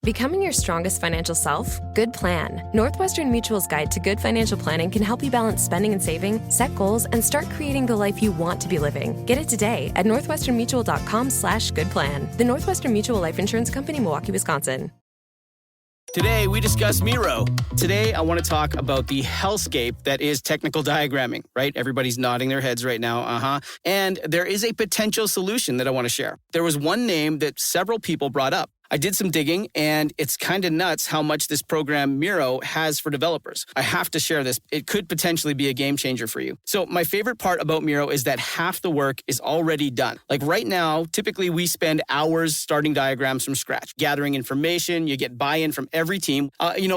Becoming your strongest financial self? Good plan. Northwestern Mutual's guide to good financial planning can help you balance spending and saving, set goals, and start creating the life you want to be living. Get it today at northwesternmutual.com/goodplan. The Northwestern Mutual Life Insurance Company, Milwaukee, Wisconsin. Today, we discuss Miro. Today, I want to talk about the hellscape that is technical diagramming, right? Everybody's nodding their heads right now, And there is a potential solution that I want to share. There was one name that several people brought up. I did some digging, and it's kind of nuts how much this program Miro has for developers. I have to share this. It could potentially be a game changer for you. So my favorite part about Miro is that half the work is already done. Like right now, typically we spend hours starting diagrams from scratch, gathering information. You get buy-in from every team.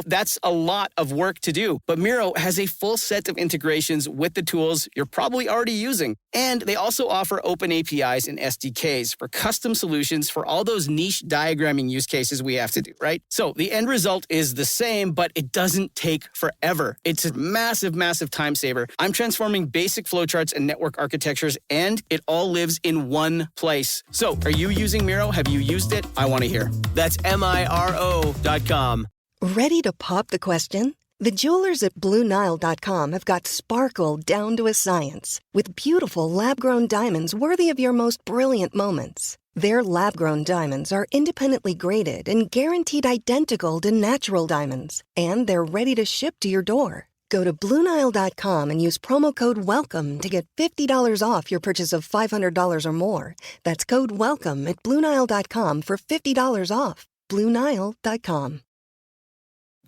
That's a lot of work to do. But Miro has a full set of integrations with the tools you're probably already using. And they also offer open APIs and SDKs for custom solutions for all those niche diagramming use cases we have to do, right? So the end result is the same, but it doesn't take forever. It's a massive, massive time saver. I'm transforming basic flowcharts and network architectures, and it all lives in one place. So are you using Miro? Have you used it? I want to hear. That's MIRO.com. Ready to pop the question? The jewelers at BlueNile.com have got sparkle down to a science with beautiful lab-grown diamonds worthy of your most brilliant moments. Their lab-grown diamonds are independently graded and guaranteed identical to natural diamonds, and they're ready to ship to your door. Go to BlueNile.com and use promo code WELCOME to get $50 off your purchase of $500 or more. That's code WELCOME at BlueNile.com for $50 off. BlueNile.com.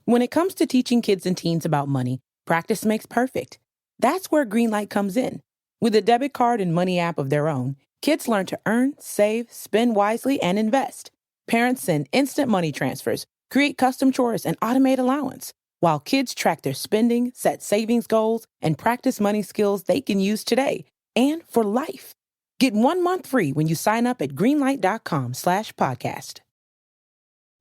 When it comes to teaching kids and teens about money, practice makes perfect. That's where Greenlight comes in. With a debit card and money app of their own, kids learn to earn, save, spend wisely, and invest. Parents send instant money transfers, create custom chores, and automate allowance, while kids track their spending, set savings goals, and practice money skills they can use today and for life. Get 1 month free when you sign up at greenlight.com/podcast.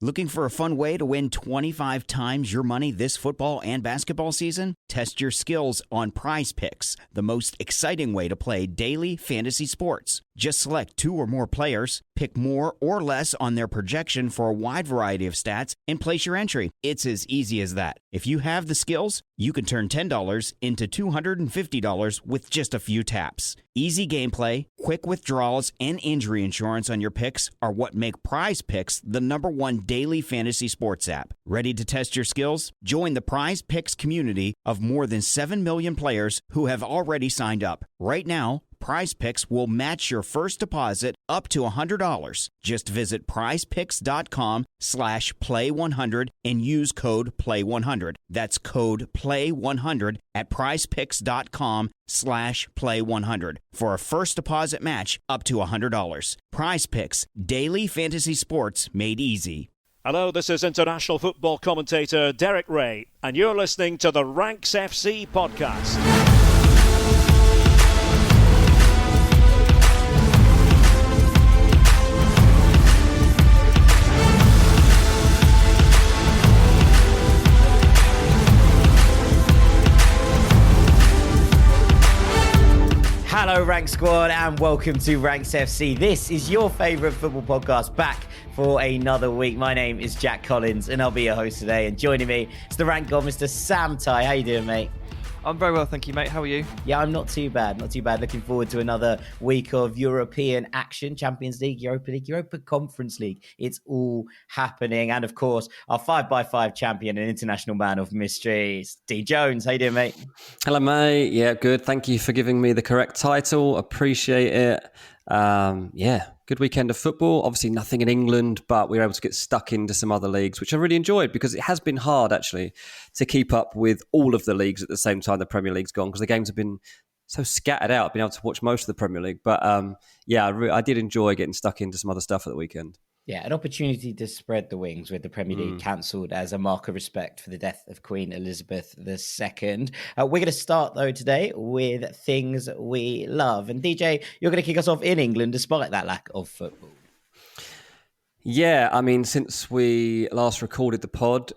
Looking for a fun way to win 25 times your money this football and basketball season? Test your skills on Prize Picks, the most exciting way to play daily fantasy sports. Just select 2 or more players, pick more or less on their projection for a wide variety of stats, and place your entry. It's as easy as that. If you have the skills, you can turn $10 into $250 with just a few taps. Easy gameplay, quick withdrawals, and injury insurance on your picks are what make Prize Picks the #1 daily fantasy sports app. Ready to test your skills? Join the Prize Picks community of more than 7 million players who have already signed up. Right now, Prize Picks will match your first deposit up to $100. Just visit prizepicks.com/play100 and use code play100. That's code play100 at prizepicks.com/play100 for a first deposit match up to $100. Prize Picks, daily fantasy sports made easy. Hello, this is international football commentator Derek Ray, and you're listening to the Ranks FC podcast. Hello Rank Squad and welcome to Ranks FC. This is your favourite football podcast back for another week. My name is Jack Collins and I'll be your host today, and joining me is the Rank God, Mr. Sam Ty. How you doing, mate? I'm very well, thank you, mate. How are you? Yeah, I'm not too bad. Looking forward to another week of European action. Champions League, Europa Conference League. It's all happening. And of course, our 5x5 champion and international man of mystery, D Jones. How you doing, mate? Hello, mate. Yeah, good. Thank you for giving me the correct title. Appreciate it. Good weekend of football. Obviously nothing in England, but we were able to get stuck into some other leagues, which I really enjoyed because it has been hard actually to keep up with all of the leagues at the same time the Premier League's gone, because the games have been so scattered out. I've been able to watch most of the Premier League, but I did enjoy getting stuck into some other stuff at the weekend. Yeah, an opportunity to spread the wings with the Premier League cancelled as a mark of respect for the death of Queen Elizabeth II. We're going to start, though, today with things we love. And DJ, you're going to kick us off in England despite that lack of football. Yeah, I mean, since we last recorded the pod,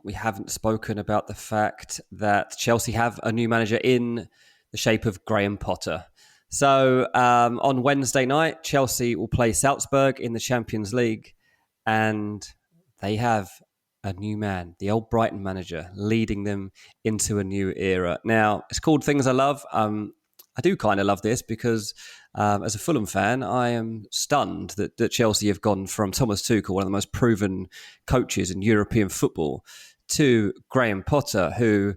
we haven't spoken about the fact that Chelsea have a new manager in the shape of Graham Potter. So on Wednesday night, Chelsea will play Salzburg in the Champions League, and they have a new man, the old Brighton manager, leading them into a new era. Now, it's called Things I Love. I do kind of love this because as a Fulham fan, I am stunned that Chelsea have gone from Thomas Tuchel, one of the most proven coaches in European football, to Graham Potter, who...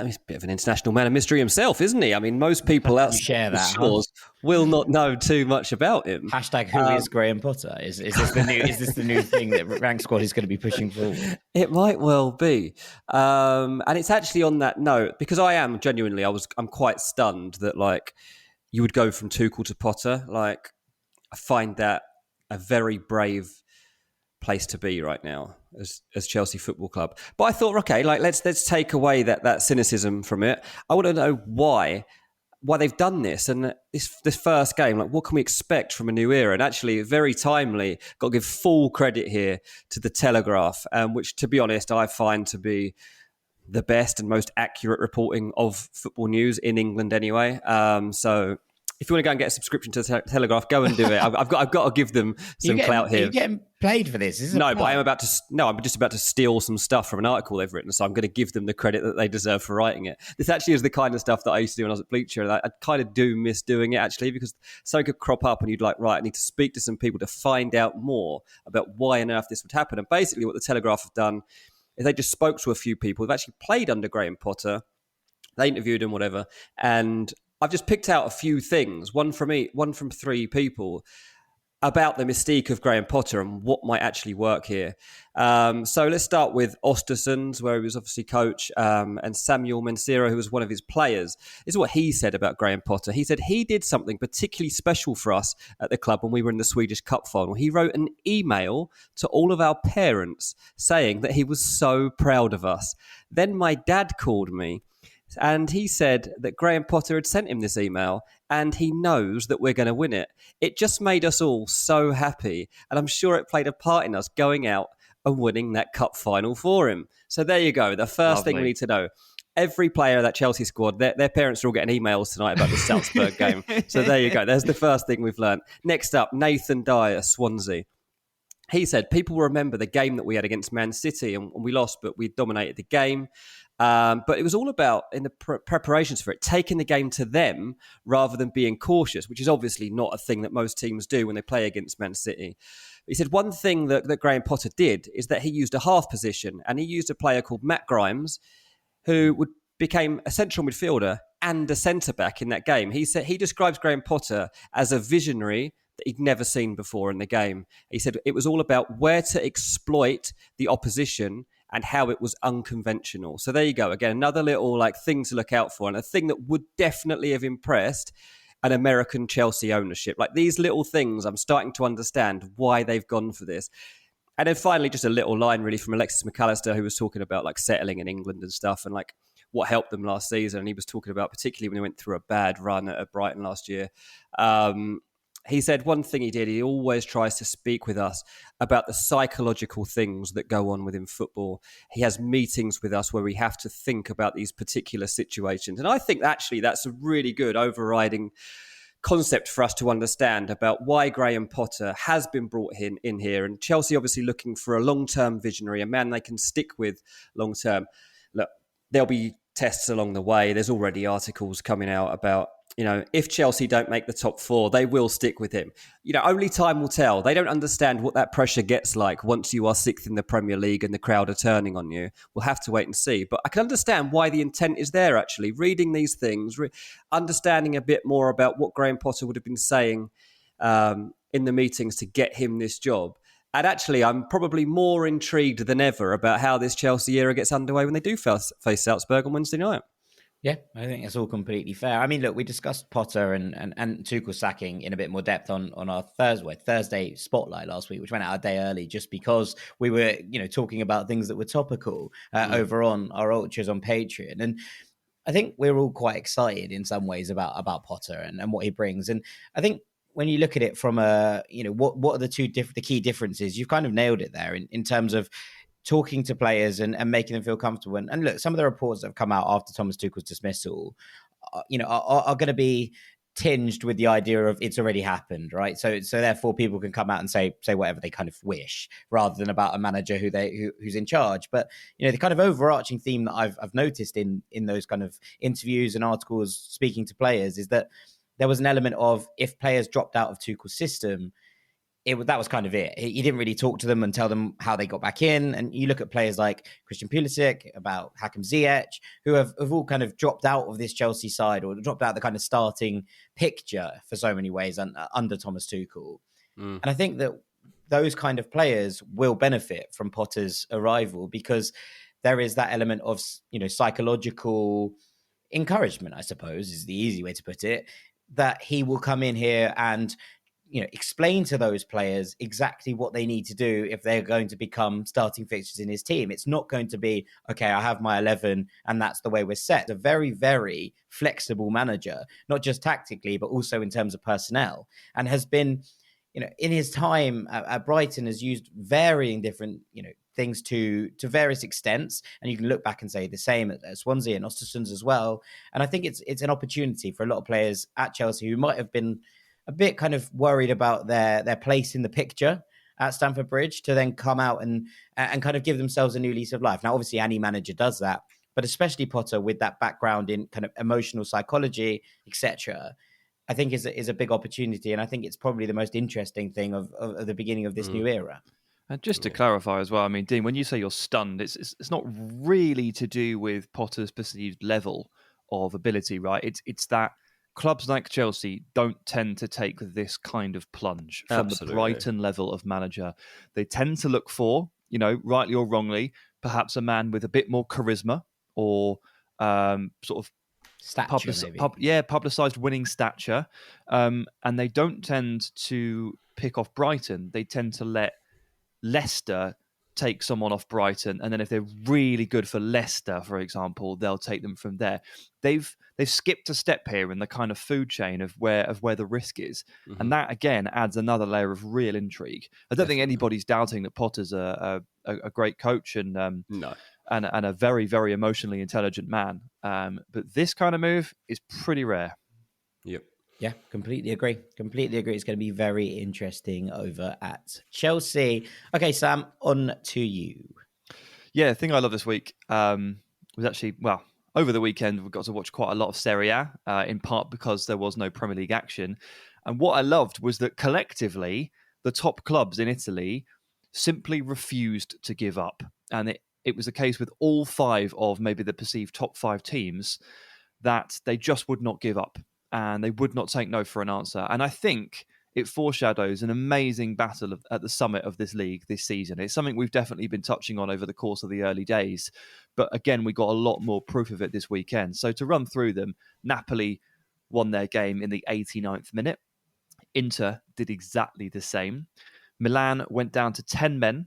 he's a bit of an international man of mystery himself, isn't he? I mean, most people outside the shores will not know too much about him. Hashtag who is Graham Potter? Is this the new thing that Rank Squad is going to be pushing forward? It might well be. And it's actually on that note, because I am genuinely, I'm quite stunned that like you would go from Tuchel to Potter. Like, I find that a very brave place to be right now as Chelsea Football Club. But I thought, okay, like let's take away that cynicism from it. I want to know why they've done this, and this first game, like what can we expect from a new era? And actually, very timely. Got to give full credit here to the Telegraph, which, to be honest, I find to be the best and most accurate reporting of football news in England, anyway. So. If you want to go and get a subscription to the Telegraph, go and do it. I've got to give them some clout here. Are you getting paid for this? No, but I'm just about to steal some stuff from an article they've written, so I'm going to give them the credit that they deserve for writing it. This actually is the kind of stuff that I used to do when I was at Bleacher, and I kind of do miss doing it, actually, because something could crop up and you'd like, right, I need to speak to some people to find out more about why on earth this would happen. And basically what the Telegraph have done is they just spoke to a few people who've actually played under Graham Potter. They interviewed him, whatever, and I've just picked out a few things, one from three people, about the mystique of Graham Potter and what might actually work here. So let's start with Ostersund's, where he was obviously coach, and Samuel Mensiro, who was one of his players. This is what he said about Graham Potter. He said he did something particularly special for us at the club when we were in the Swedish Cup final. He wrote an email to all of our parents saying that he was so proud of us. Then my dad called me, and he said that Graham Potter had sent him this email and he knows that we're going to win it. It just made us all so happy. And I'm sure it played a part in us going out and winning that cup final for him. So there you go. The first thing we need to know. Every player of that Chelsea squad, their parents are all getting emails tonight about the Salzburg game. So there you go. There's the first thing we've learned. Next up, Nathan Dyer, Swansea. He said, people remember the game that we had against Man City and we lost, but we dominated the game. But it was all about, in the preparations for it, taking the game to them rather than being cautious, which is obviously not a thing that most teams do when they play against Man City. He said one thing that Graham Potter did is that he used a half position, and he used a player called Matt Grimes, who became a central midfielder and a centre-back in that game. He said he describes Graham Potter as a visionary that he'd never seen before in the game. He said it was all about where to exploit the opposition and how it was unconventional. So there you go. Again, another little thing to look out for, and a thing that would definitely have impressed an American Chelsea ownership. Like these little things, I'm starting to understand why they've gone for this. And then finally, just a little line really from Alexis McAllister, who was talking about settling in England and stuff, and what helped them last season. And he was talking about particularly when they went through a bad run at Brighton last year. He said one thing he did, he always tries to speak with us about the psychological things that go on within football. He has meetings with us where we have to think about these particular situations. And I think actually that's a really good overriding concept for us to understand about why Graham Potter has been brought in here. And Chelsea obviously looking for a long-term visionary, a man they can stick with long-term. Look, there'll be tests along the way. There's already articles coming out about, if Chelsea don't make the top four, they will stick with him. Only time will tell. They don't understand what that pressure gets like once you are sixth in the Premier League and the crowd are turning on you. We'll have to wait and see. But I can understand why the intent is there, actually. Reading these things, understanding a bit more about what Graham Potter would have been saying in the meetings to get him this job. And actually, I'm probably more intrigued than ever about how this Chelsea era gets underway when they do face Salzburg on Wednesday night. Yeah, I think that's all completely fair. I mean, look, we discussed Potter and Tuchel sacking in a bit more depth on our Thursday spotlight last week, which went out a day early just because we were, talking about things that were topical over on our ultras on Patreon. And I think we're all quite excited in some ways about Potter and what he brings. And I think when you look at it from what are the key differences, you've kind of nailed it there in terms of talking to players and making them feel comfortable. And look, some of the reports that have come out after Thomas Tuchel's dismissal, are going to be tinged with the idea of it's already happened, right? So therefore people can come out and say whatever they kind of wish, rather than about a manager who's in charge. But the kind of overarching theme that I've noticed in those kind of interviews and articles speaking to players is that there was an element of, if players dropped out of Tuchel's system, that was kind of it. He didn't really talk to them and tell them how they got back in. And you look at players like Christian Pulisic, about Hakim Ziyech, who have all kind of dropped out of this Chelsea side, or dropped out the kind of starting picture for so many ways under Thomas Tuchel. And I think that those kind of players will benefit from Potter's arrival, because there is that element of, psychological encouragement, I suppose, is the easy way to put it, that he will come in here and explain to those players exactly what they need to do if they're going to become starting fixtures in his team. It's not going to be, okay, I have my 11 and that's the way we're set. A very, very flexible manager, not just tactically, but also in terms of personnel, and has been, in his time at Brighton, has used varying different, things to various extents. And you can look back and say the same at Swansea and Östersund as well. And I think it's an opportunity for a lot of players at Chelsea who might have been a bit kind of worried about their place in the picture at Stamford Bridge, to then come out and kind of give themselves a new lease of life. Now, obviously, any manager does that, but especially Potter, with that background in kind of emotional psychology, etc., I think is a big opportunity. And I think it's probably the most interesting thing of the beginning of this new era. And just to clarify as well, I mean, Dean, when you say you're stunned, it's not really to do with Potter's perceived level of ability, right? It's that clubs like Chelsea don't tend to take this kind of plunge from the Brighton level of manager. They tend to look for, rightly or wrongly, perhaps a man with a bit more charisma, or sort of stature, publicised winning stature. And they don't tend to pick off Brighton. They tend to let Leicester take someone off Brighton, and then if they're really good for Leicester, for example, they'll take them from there. They've skipped a step here in the kind of food chain of where the risk is, and that again adds another layer of real intrigue. I don't think anybody's doubting that Potter's a great coach and a very, very emotionally intelligent man. But this kind of move is pretty rare. Yep. Yeah, completely agree. It's going to be very interesting over at Chelsea. Okay, Sam, on to you. Yeah, the thing I love this week was actually, over the weekend, we got to watch quite a lot of Serie A, in part because there was no Premier League action. And what I loved was that collectively, the top clubs in Italy simply refused to give up. And it was the case with all five of maybe the perceived top five teams, that they just would not give up. And they would not take no for an answer. And I think it foreshadows an amazing battle at the summit of this league this season. It's something we've definitely been touching on over the course of the early days. But again, we got a lot more proof of it this weekend. So to run through them, Napoli won their game in the 89th minute. Inter did exactly the same. Milan went down to 10 men,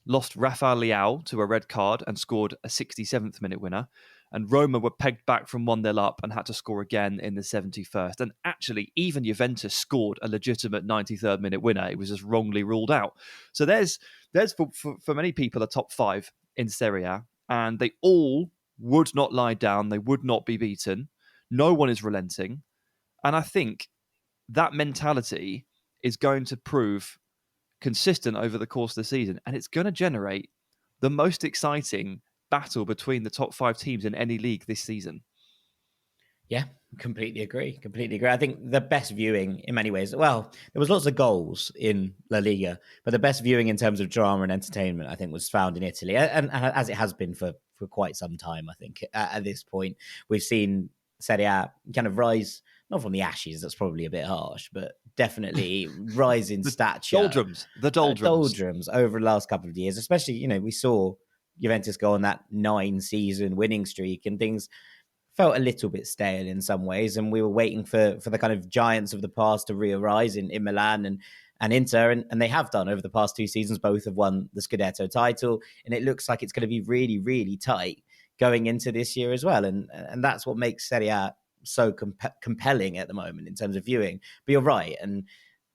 lost Rafael Leao to a red card and scored a 67th minute winner. And Roma were pegged back from 1-0 up and had to score again in the 71st. And actually, even Juventus scored a legitimate 93rd minute winner. It was just wrongly ruled out. So there's for many people a top five in Serie A, and they all would not lie down. They would not be beaten. No one is relenting. And I think that mentality is going to prove consistent over the course of the season. And it's going to generate the most exciting battle between the top five teams in any league this season. Yeah, completely agree. I think the best viewing in many ways, there was lots of goals in La Liga, but the best viewing in terms of drama and entertainment, I think, was found in Italy. And as it has been for quite some time, I think, at this point, we've seen Serie A kind of rise, not from the ashes, that's probably a bit harsh, but definitely rise in stature. The doldrums over the last couple of years, especially, we saw Juventus go on that 9-season winning streak, and things felt a little bit stale in some ways. And we were waiting for the kind of giants of the past to re-arise in Milan and Inter. And they have done over the past 2 seasons. Both have won the Scudetto title. And it looks like it's going to be really, really tight going into this year as well. And that's what makes Serie A so compelling at the moment in terms of viewing. But you're right. And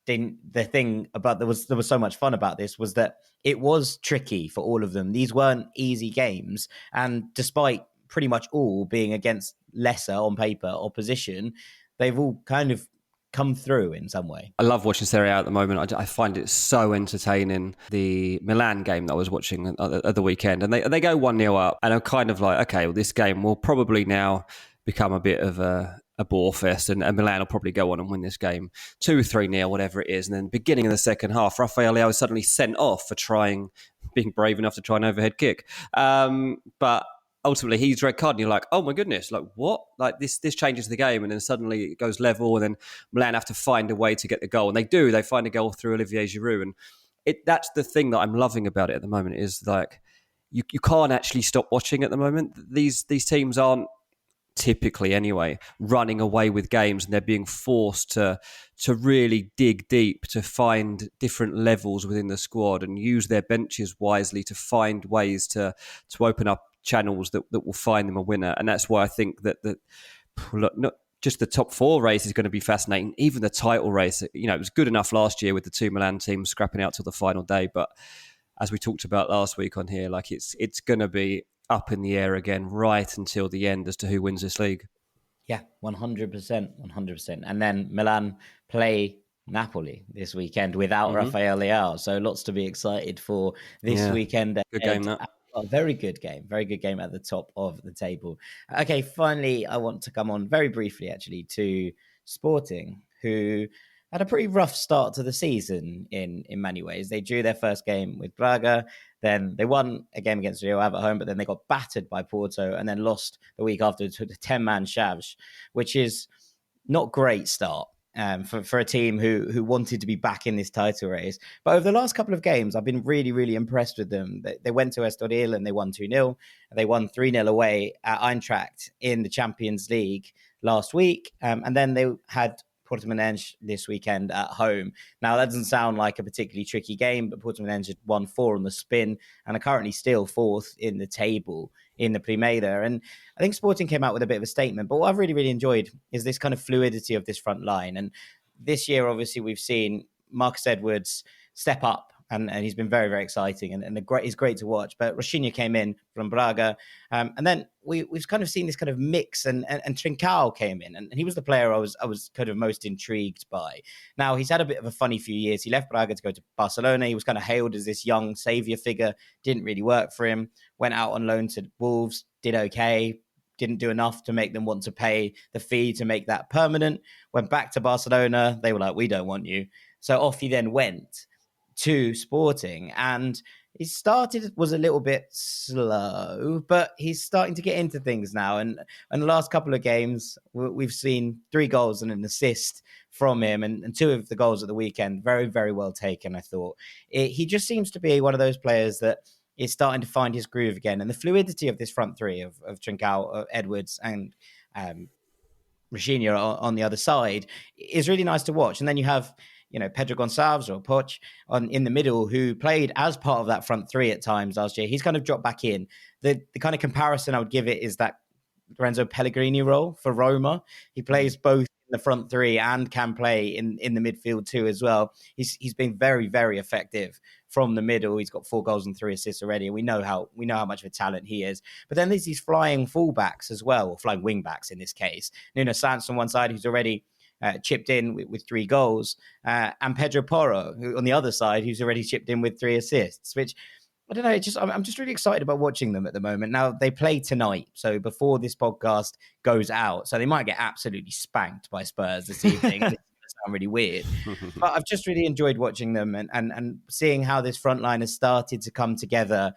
the thing about there was so much fun about this was that it was tricky for all of them. These weren't easy games, and despite pretty much all being against lesser on paper opposition, they've all kind of come through in some way. I love watching Serie A at the moment. I find it so entertaining. The Milan game that I was watching at the weekend, and they go 1-0 up, and I'm kind of like, okay, well, this game will probably now become a bit of a bore fest, and Milan will probably go on and win this game 2-3-0, whatever it is. And then beginning of the second half, Rafael Leao is suddenly sent off for being brave enough to try an overhead kick. But ultimately, he's red card, and you're like, oh my goodness, like what? Like this changes the game, and then suddenly it goes level, and then Milan have to find a way to get the goal, and they find a goal through Olivier Giroud, and that's the thing that I'm loving about it at the moment is like you can't actually stop watching at the moment. These teams aren't typically anyway running away with games, and they're being forced to really dig deep to find different levels within the squad and use their benches wisely to find ways to open up channels that will find them a winner. And that's why I think that not just the top 4 race is going to be fascinating. Even the title race, it was good enough last year with the 2 Milan teams scrapping out till the final day, but as we talked about last week on here, like it's going to be up in the air again right until the end as to who wins this league. Yeah, 100%. And then Milan play Napoli this weekend without Rafael Leao. So lots to be excited for this weekend. Good game, that. A very good game at the top of the table. Okay, finally, I want to come on very briefly, actually, to Sporting, who had a pretty rough start to the season in many ways. They drew their first game with Braga, then they won a game against Rio Ave at home, but then they got battered by Porto and then lost the week after to the 10-man Chaves, which is not great start. For a team who wanted to be back in this title race. But over the last couple of games, I've been really, really impressed with them. They went to Estoril and they won 2-0. They won 3-0 away at Eintracht in the Champions League last week. And then they had Portimonense this weekend at home. Now, that doesn't sound like a particularly tricky game, but Portimonense had won 4 on the spin and are currently still 4th in the table in the Primeira. And I think Sporting came out with a bit of a statement, but what I've really, really enjoyed is this kind of fluidity of this front line. And this year, obviously, we've seen Marcus Edwards step up, and he's been very, very exciting and he's great to watch. But Rafinha came in from Braga, and then we've kind of seen this kind of mix, and Trincao came in, and he was the player I was kind of most intrigued by. Now, he's had a bit of a funny few years. He left Braga to go to Barcelona. He was kind of hailed as this young saviour figure. Didn't really work for him. Went out on loan to Wolves, did okay. Didn't do enough to make them want to pay the fee to make that permanent. Went back to Barcelona. They were like, we don't want you. So off he then went to Sporting, and he was a little bit slow, but he's starting to get into things now. And in the last couple of games, we've seen 3 goals and an assist from him, and 2 of the goals at the weekend, very, very well taken, I thought. He just seems to be one of those players that is starting to find his groove again. And the fluidity of this front 3 of Trincao, Edwards, and Rafinha on the other side is really nice to watch. And then you have Pedro Gonçalves or Poch in the middle, who played as part of that front 3 at times last year. He's kind of dropped back in. The kind of comparison I would give it is that Lorenzo Pellegrini role for Roma. He plays both in the front 3 and can play in the midfield too as well. He's been very, very effective from the middle. He's got 4 goals and 3 assists already, and we know how much of a talent he is. But then there's these flying fullbacks as well, or flying wingbacks in this case. Nuno Santos on one side, who's already chipped in with 3 goals, and Pedro Porro, who on the other side, who's already chipped in with 3 assists, which, I don't know, I'm just really excited about watching them at the moment. Now, they play tonight, so before this podcast goes out, so they might get absolutely spanked by Spurs this evening. This sound really weird, but I've just really enjoyed watching them and seeing how this front line has started to come together,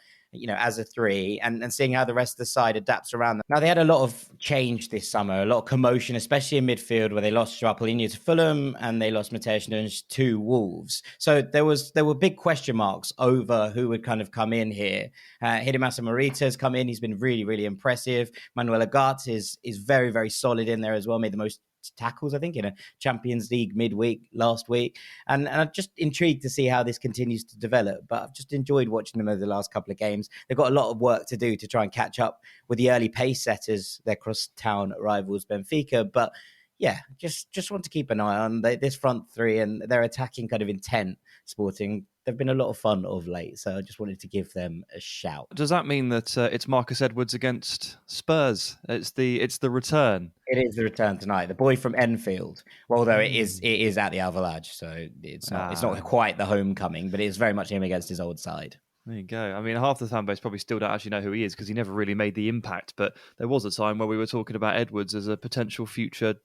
as a 3, and seeing how the rest of the side adapts around them. Now, they had a lot of change this summer, a lot of commotion, especially in midfield, where they lost João Paulinho to Fulham and they lost Mateus Nunes to Wolves. So there were big question marks over who would kind of come in here. Hidemasa Morita's come in. He's been really, really impressive. Manuel Ugarte is very, very solid in there as well. Made the most tackles, I think, in a Champions League midweek last week. And I'm just intrigued to see how this continues to develop. But I've just enjoyed watching them over the last couple of games. They've got a lot of work to do to try and catch up with the early pace setters, their cross-town rivals Benfica. But yeah, just want to keep an eye on this front 3 and their attacking kind of intent. Sporting, they've been a lot of fun of late. So I just wanted to give them a shout. Does that mean that it's Marcus Edwards against Spurs? It's the return. It is the return tonight. The boy from Enfield. Well, although it is at the Alvalade, so it's not quite the homecoming, but it's very much him against his old side. There you go. I mean, half the fan base probably still don't actually know who he is because he never really made the impact. But there was a time where we were talking about Edwards as a potential future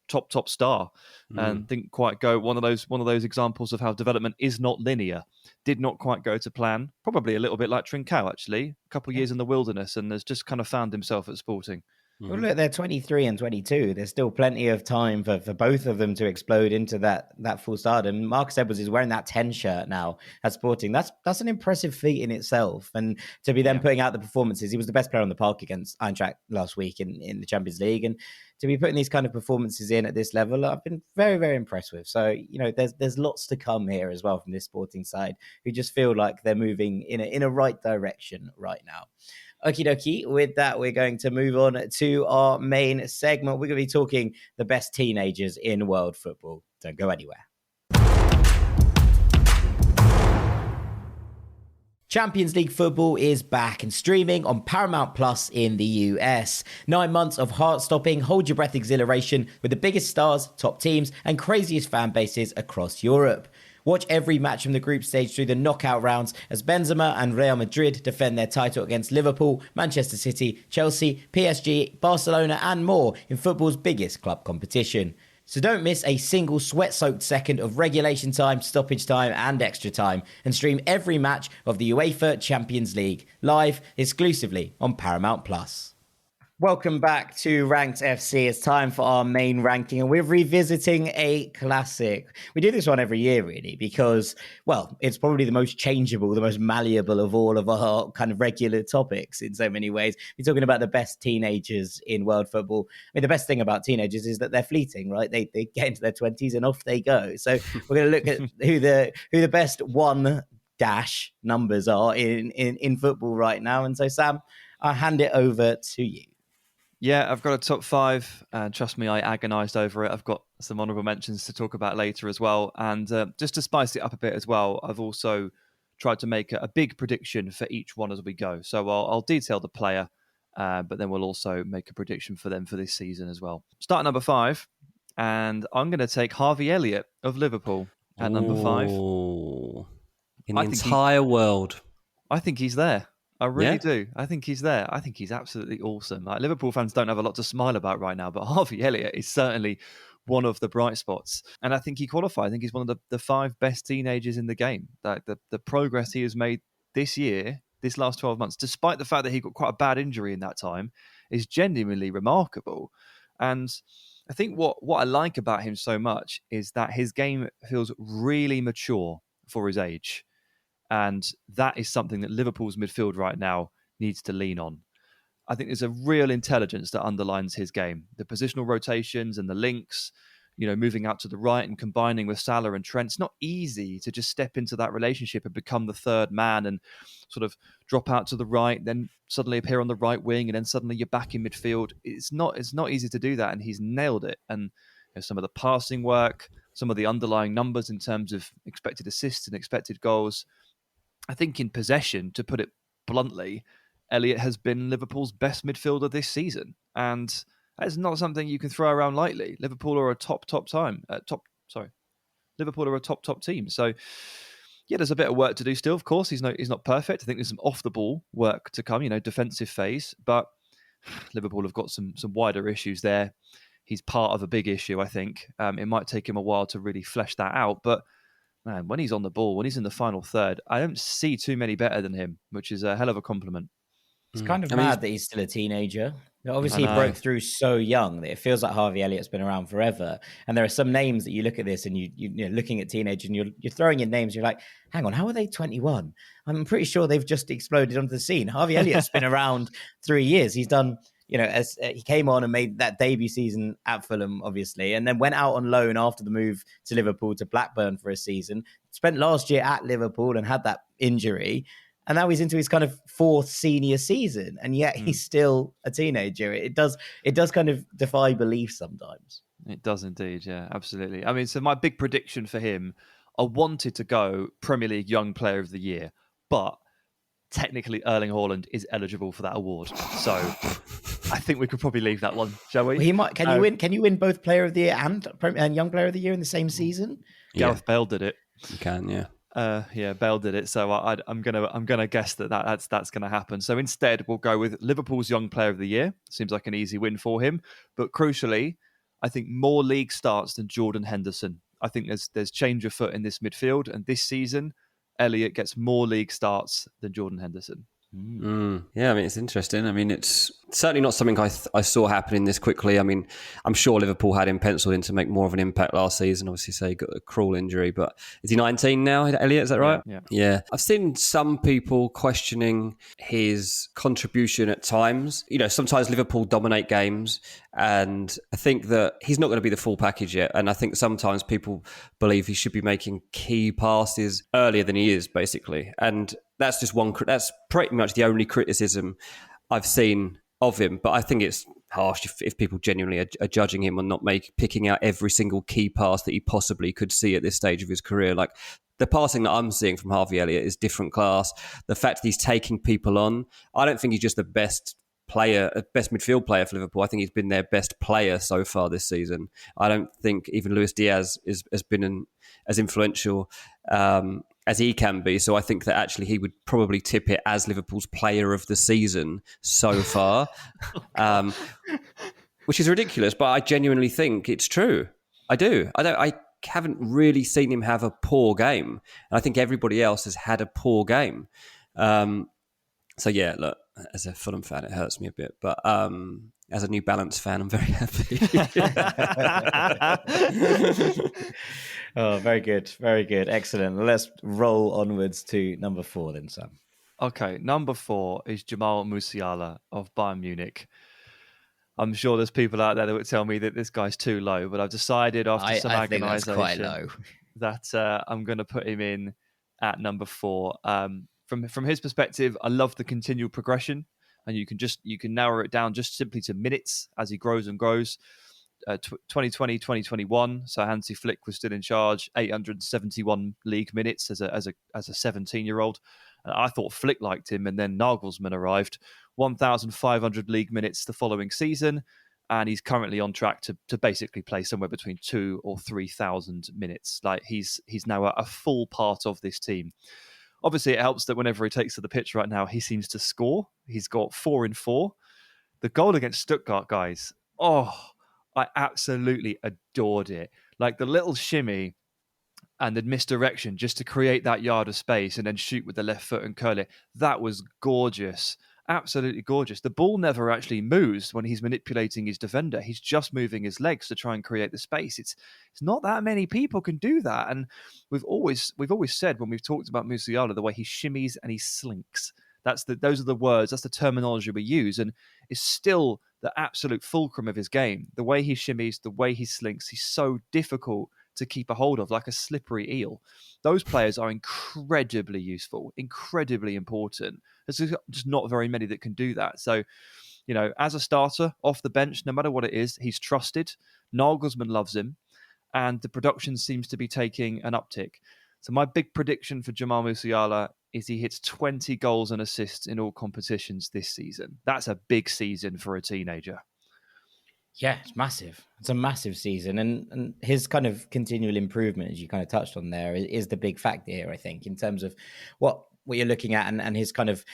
top star, and didn't quite go. One of those examples of how development is not linear. Did not quite go to plan. Probably a little bit like Trincao, actually. A couple of years in the wilderness, and has just kind of found himself at Sporting. Well, look, they're 23 and 22. There's still plenty of time for both of them to explode into that full stardom. Marcus Edwards is wearing that 10 shirt now at Sporting. That's an impressive feat in itself. And to be then putting out the performances, he was the best player on the park against Eintracht last week in the Champions League. And to be putting these kind of performances in at this level, I've been very, very impressed with. So, there's lots to come here as well from this Sporting side, who just feel like they're moving in a right direction right now. Okie dokie. With that, we're going to move on to our main segment. We're going to be talking the best teenagers in world football. Don't go anywhere. Champions League football is back and streaming on Paramount Plus in the US. 9 months of heart-stopping, hold-your-breath exhilaration with the biggest stars, top teams, and craziest fan bases across Europe. Watch every match from the group stage through the knockout rounds as Benzema and Real Madrid defend their title against Liverpool, Manchester City, Chelsea, PSG, Barcelona, and more in football's biggest club competition. So don't miss a single sweat-soaked second of regulation time, stoppage time, and extra time, and stream every match of the UEFA Champions League live exclusively on Paramount Plus. Welcome back to Ranked FC. It's time for our main ranking, and we're revisiting a classic. We do this one every year, really, because, well, it's probably the most changeable, the most malleable of all of our kind of regular topics in so many ways. We're talking about the best teenagers in world football. I mean, the best thing about teenagers is that they're fleeting, right? They get into their 20s and off they go. So we're going to look at who the best one dash numbers are in football right now. And so, Sam, I'll hand it over to you. Yeah, I've got a top 5, and trust me, I agonised over it. I've got some honourable mentions to talk about later as well. And just to spice it up a bit as well, I've also tried to make a big prediction for each one as we go. So I'll detail the player, but then we'll also make a prediction for them for this season as well. Start at number 5, and I'm going to take Harvey Elliott of Liverpool at number 5. In the entire world. I think he's there. I really do. I think he's there. I think he's absolutely awesome. Like, Liverpool fans don't have a lot to smile about right now, but Harvey Elliott is certainly one of the bright spots. And I think he qualified. I think he's one of the 5 best teenagers in the game. Like, the progress he has made this year, this last 12 months, despite the fact that he got quite a bad injury in that time, is genuinely remarkable. And I think what I like about him so much is that his game feels really mature for his age. And that is something that Liverpool's midfield right now needs to lean on. I think there's a real intelligence that underlines his game. The positional rotations and the links, moving out to the right and combining with Salah and Trent. It's not easy to just step into that relationship and become the third man and sort of drop out to the right, then suddenly appear on the right wing, and then suddenly you're back in midfield. It's not easy to do that, and he's nailed it. And some of the passing work, some of the underlying numbers in terms of expected assists and expected goals. I think in possession, to put it bluntly, Elliott has been Liverpool's best midfielder this season. And that is not something you can throw around lightly. Liverpool are a top team. So, yeah, there's a bit of work to do still, of course. He's not perfect. I think there's some off-the-ball work to come, defensive phase. But Liverpool have got some wider issues there. He's part of a big issue, I think. It might take him a while to really flesh that out. But man, when he's on the ball, when he's in the final third, I don't see too many better than him, which is a hell of a compliment. It's kind of mad that he's still a teenager. Obviously, he broke through so young that it feels like Harvey Elliott's been around forever. And there are some names that you look at this and you're looking at teenagers and you're throwing in names. You're like, hang on, how are they 21? I'm pretty sure they've just exploded onto the scene. Harvey Elliott's been around 3 years. He's done, as he came on and made that debut season at Fulham, obviously, and then went out on loan after the move to Liverpool to Blackburn for a season. Spent last year at Liverpool and had that injury. And now he's into his kind of 4th senior season, and yet he's still a teenager. It does kind of defy belief sometimes. It does indeed, yeah, absolutely. I mean, so my big prediction for him I wanted to go Premier League Young Player of the Year, but technically Erling Haaland is eligible for that award. So I think we could probably leave that one, shall we? Well, he might. Can you win? Can you win both Player of the Year and Young Player of the Year in the same season? Gareth Bale did it. You can, yeah. Bale did it. So I'm gonna guess that's gonna happen. So instead, we'll go with Liverpool's Young Player of the Year. Seems like an easy win for him. But crucially, I think more league starts than Jordan Henderson. I think there's change of foot in this midfield, and this season, Elliott gets more league starts than Jordan Henderson. Yeah, I mean, it's interesting. I mean, it's certainly not something I saw happening this quickly. I mean, I'm sure Liverpool had him penciled in to make more of an impact last season. Obviously, say he got a cruel injury, but is he 19 now, Elliott? Is that right? Yeah. I've seen some people questioning his contribution at times. You know, sometimes Liverpool dominate games, and I think that he's not going to be the full package yet. And I think sometimes people believe he should be making key passes earlier than he is, basically. And that's just that's pretty much the only criticism I've seen of him. But I think it's harsh if people genuinely are judging him on not picking out every single key pass that he possibly could see at this stage of his career. Like, the passing that I'm seeing from Harvey Elliott is different class. The fact that he's taking people on, I don't think he's just the best midfield player for Liverpool. I think he's been their best player so far this season. I don't think even Luis Diaz has been as influential as he can be. So I think that actually he would probably tip it as Liverpool's player of the season so far, which is ridiculous, but I genuinely think it's true. I do. I haven't really seen him have a poor game. And I think everybody else has had a poor game. So yeah, look, as a Fulham fan, it hurts me a bit, but as a New Balance fan, I'm very happy. Oh, very good. Very good. Excellent. Let's roll onwards to number 4 then, Sam. Okay, number 4 is Jamal Musiala of Bayern Munich. I'm sure there's people out there that would tell me that this guy's too low, but I've decided after some agonisation that I'm going to put him in at number 4. From his perspective, I love the continual progression, and you can narrow it down just simply to minutes as he grows and grows. 2020, 2021. So Hansi Flick was still in charge. 871 league minutes as a 17-year-old. I thought Flick liked him, and then Nagelsmann arrived. 1,500 league minutes the following season, and he's currently on track to basically play somewhere between 2,000 or 3,000 minutes. Like he's now a full part of this team. Obviously, it helps that whenever he takes to the pitch right now, he seems to score. He's got 4 in 4. The goal against Stuttgart, guys. Oh, I absolutely adored it. Like the little shimmy and the misdirection just to create that yard of space and then shoot with the left foot and curl it. That was gorgeous. Absolutely gorgeous. The ball never actually moves when he's manipulating his defender. He's just moving his legs to try and create the space. It's not that many people can do that. And we've always said when we've talked about Musiala, the way he shimmies and he slinks. Those are the words, that's the terminology we use. And it's still the absolute fulcrum of his game. The way he shimmies, the way he slinks, he's so difficult to keep a hold of, like a slippery eel. Those players are incredibly useful, incredibly important. There's just not very many that can do that. So, you know, as a starter, off the bench, no matter what it is, he's trusted. Nagelsmann loves him, and the production seems to be taking an uptick. So my big prediction for Jamal Musiala is he hits 20 goals and assists in all competitions this season. That's a big season for a teenager. Yeah, it's massive. It's a massive season. And his kind of continual improvement, as you kind of touched on there, is the big factor here, I think, in terms of what you're looking at and his kind of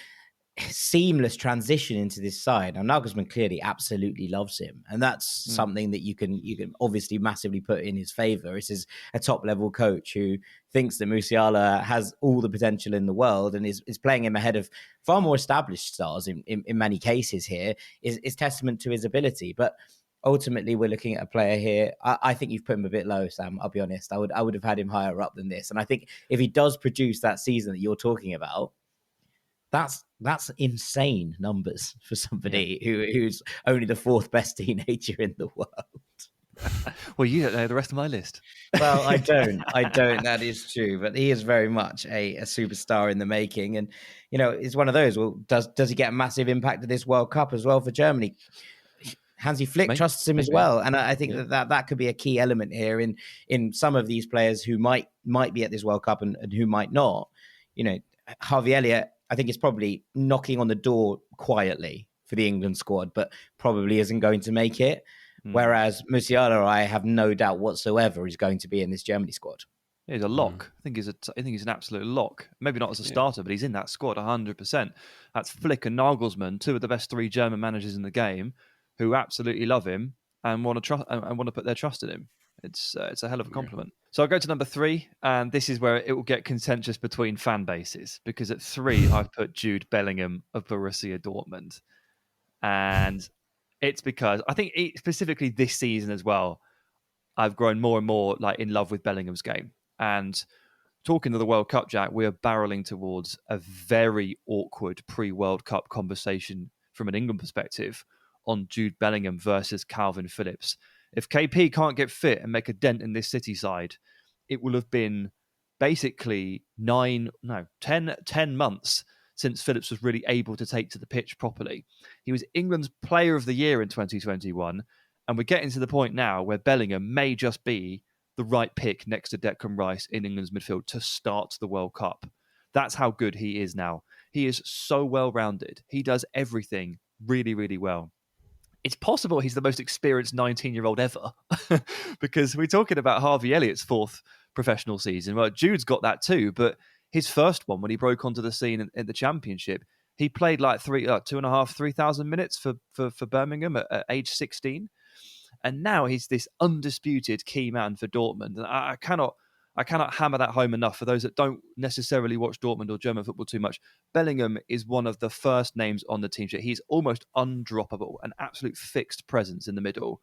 seamless transition into this side. Now, Nagelsmann clearly absolutely loves him. And that's something that you can obviously massively put in his favour. This is a top-level coach who thinks that Musiala has all the potential in the world and is playing him ahead of far more established stars in many cases here, is testament to his ability. But ultimately, we're looking at a player here. I think you've put him a bit low, Sam. I'll be honest. I would have had him higher up than this. And I think if he does produce that season that you're talking about, that's insane numbers for somebody who's only the 4th best teenager in the world. Well, you don't know the rest of my list. Well, I don't. That is true. But he is very much a superstar in the making. And, you know, it's one of those. Well, does he get a massive impact at this World Cup as well for Germany? Hansi Flick trusts him as well. And I think that could be a key element here in some of these players who might be at this World Cup and who might not. Harvey Elliott, I think, is probably knocking on the door quietly for the England squad, but probably isn't going to make it. Whereas Musiala, I have no doubt whatsoever, is going to be in this Germany squad. He's a lock. I think he's an absolute lock. Maybe not as a starter, but he's in that squad 100%. That's Flick and Nagelsmann, two of the best 3 German managers in the game, who absolutely love him and want to put their trust in him. It's a hell of a compliment. So I'll go to number 3, and this is where it will get contentious between fan bases, because at 3 I've put Jude Bellingham of Borussia Dortmund, and it's because I think specifically this season as well, I've grown more and more in love with Bellingham's game. And talking to the World Cup, Jack, we are barreling towards a very awkward pre-World Cup conversation from an England perspective on Jude Bellingham versus Calvin Phillips. If KP can't get fit and make a dent in this City side, it will have been basically 10 months since Phillips was really able to take to the pitch properly. He was England's Player of the Year in 2021, and we're getting to the point now where Bellingham may just be the right pick next to Declan Rice in England's midfield to start the World Cup. That's how good he is now. He is so well-rounded. He does everything really, really well. It's possible he's the most experienced 19-year-old ever, because we're talking about Harvey Elliott's 4th professional season. Well, Jude's got that too, but his first one, when he broke onto the scene in the Championship, he played 3,000 minutes for Birmingham at age 16. And now he's this undisputed key man for Dortmund. And I cannot hammer that home enough for those that don't necessarily watch Dortmund or German football too much. Bellingham is one of the first names on the team sheet. He's almost undroppable, an absolute fixed presence in the middle.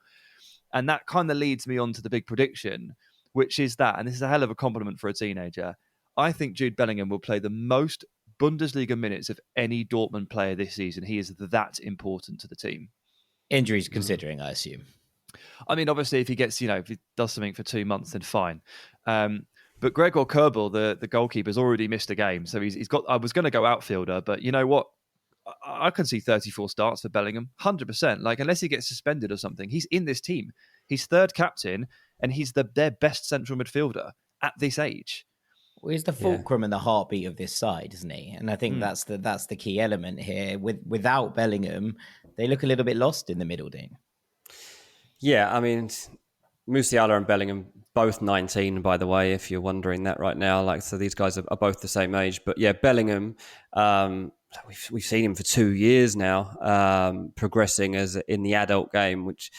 And that kind of leads me on to the big prediction, which is that, and this is a hell of a compliment for a teenager, I think Jude Bellingham will play the most Bundesliga minutes of any Dortmund player this season. He is that important to the team. Injuries considering, I assume. I mean, obviously, if he gets, if he does something for 2 months, then fine. But Gregor Kerbel, the goalkeeper, has already missed a game. So he's got, I was going to go outfielder, but you know what? I can see 34 starts for Bellingham, 100%. Unless he gets suspended or something, he's in this team. He's 3rd captain, and he's their best central midfielder at this age. Well, he's the fulcrum and the heartbeat of this side, isn't he? And I think that's the key element here. Without Bellingham, they look a little bit lost in the middle, Dean. Yeah, I mean, Musiala and Bellingham, both 19, by the way, if you're wondering that right now. So these guys are both the same age. But yeah, Bellingham, we've seen him for 2 years now, progressing as in the adult game, which,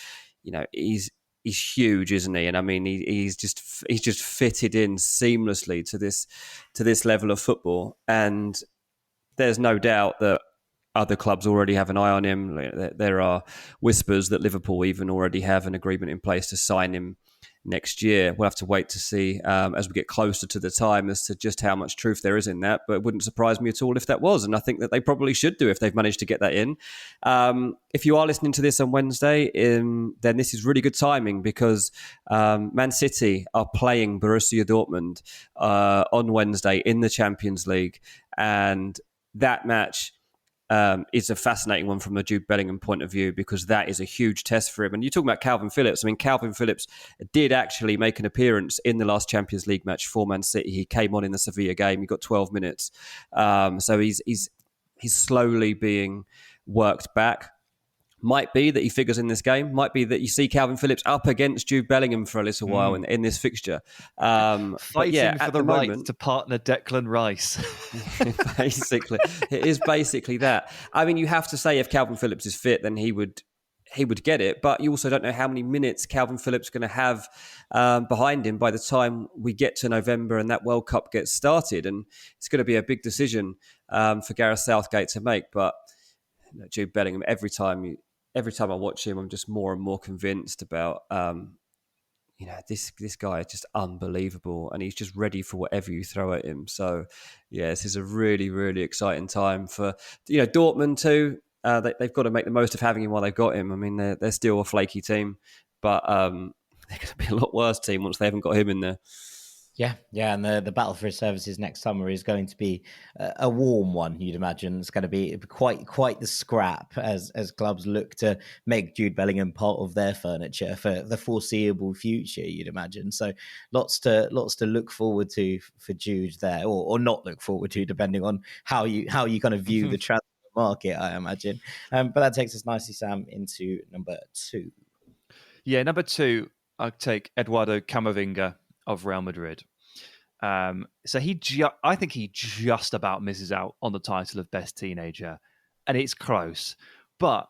he's huge, isn't he? And I mean, he's just fitted in seamlessly to this level of football. And there's no doubt that other clubs already have an eye on him. There are whispers that Liverpool even already have an agreement in place to sign him next year. We'll have to wait to see as we get closer to the time as to just how much truth there is in that. But it wouldn't surprise me at all if that was. And I think that they probably should do if they've managed to get that in. If you are listening to this on Wednesday, then this is really good timing because Man City are playing Borussia Dortmund on Wednesday in the Champions League. And that match is a fascinating one from a Jude Bellingham point of view because that is a huge test for him. And you're talking about Calvin Phillips. I mean, Calvin Phillips did actually make an appearance in the last Champions League match for Man City. He came on in the Sevilla game. He got 12 minutes. So he's slowly being worked back. Might be that he figures in this game. Might be that you see Calvin Phillips up against Jude Bellingham for a little while in this fixture. Fighting for the right to partner Declan Rice. Basically, it is basically that. I mean, you have to say if Calvin Phillips is fit, then he would get it. But you also don't know how many minutes Calvin Phillips is going to have behind him by the time we get to November and that World Cup gets started. And it's going to be a big decision for Gareth Southgate to make. But Jude Bellingham, every time I watch him, I'm just more and more convinced about, this guy is just unbelievable and he's just ready for whatever you throw at him. So, yeah, this is a really, really exciting time for, Dortmund too. They've got to make the most of having him while they've got him. I mean, they're still a flaky team, but they're going to be a lot worse team once they haven't got him in there. Yeah, and the battle for his services next summer is going to be a warm one. You'd imagine it's going to be quite the scrap as clubs look to make Jude Bellingham part of their furniture for the foreseeable future. You'd imagine, so lots to look forward to for Jude there, or not look forward to, depending on how you kind of view the transfer market. I imagine, but that takes us nicely, Sam, into number 2. Yeah, number 2, I'll take Eduardo Camavinga of Real Madrid. So I think he just about misses out on the title of best teenager, and it's close. But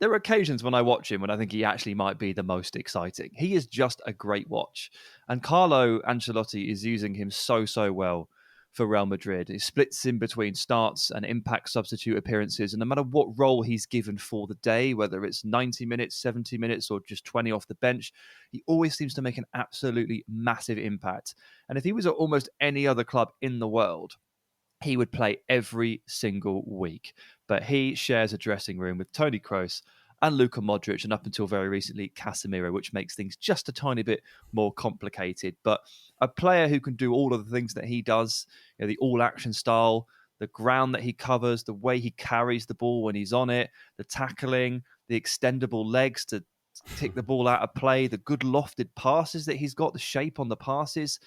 there are occasions when I watch him when I think he actually might be the most exciting. He is just a great watch, and Carlo Ancelotti is using him so well for Real Madrid. He splits in between starts and impact substitute appearances, and no matter what role he's given for the day, whether it's 90 minutes, 70 minutes, or just 20 off the bench, he always seems to make an absolutely massive impact. And if he was at almost any other club in the world, he would play every single week. But he shares a dressing room with Toni Kroos and Luka Modric, and up until very recently, Casemiro, which makes things just a tiny bit more complicated. But a player who can do all of the things that he does, the all-action style, the ground that he covers, the way he carries the ball when he's on it, the tackling, the extendable legs to take the ball out of play, the good lofted passes that he's got, the shape on the passes.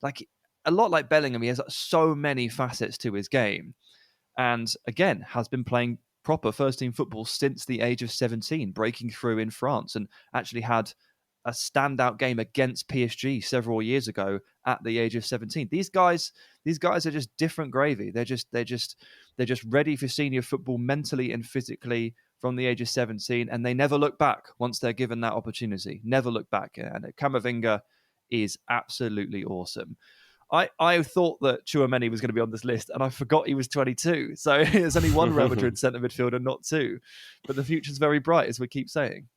Like, a lot like Bellingham, he has so many facets to his game. And again, has been playing proper first-team football since the age of 17, breaking through in France, and actually had a standout game against PSG several years ago at the age of 17. These guys are just different gravy. They're just ready for senior football mentally and physically from the age of 17, and they never look back once they're given that opportunity. Never look back. And Camavinga is absolutely awesome. I thought that Tchouaméni was going to be on this list, and I forgot he was 22. So there's only one Real Madrid centre midfielder, not two. But the future's very bright, as we keep saying.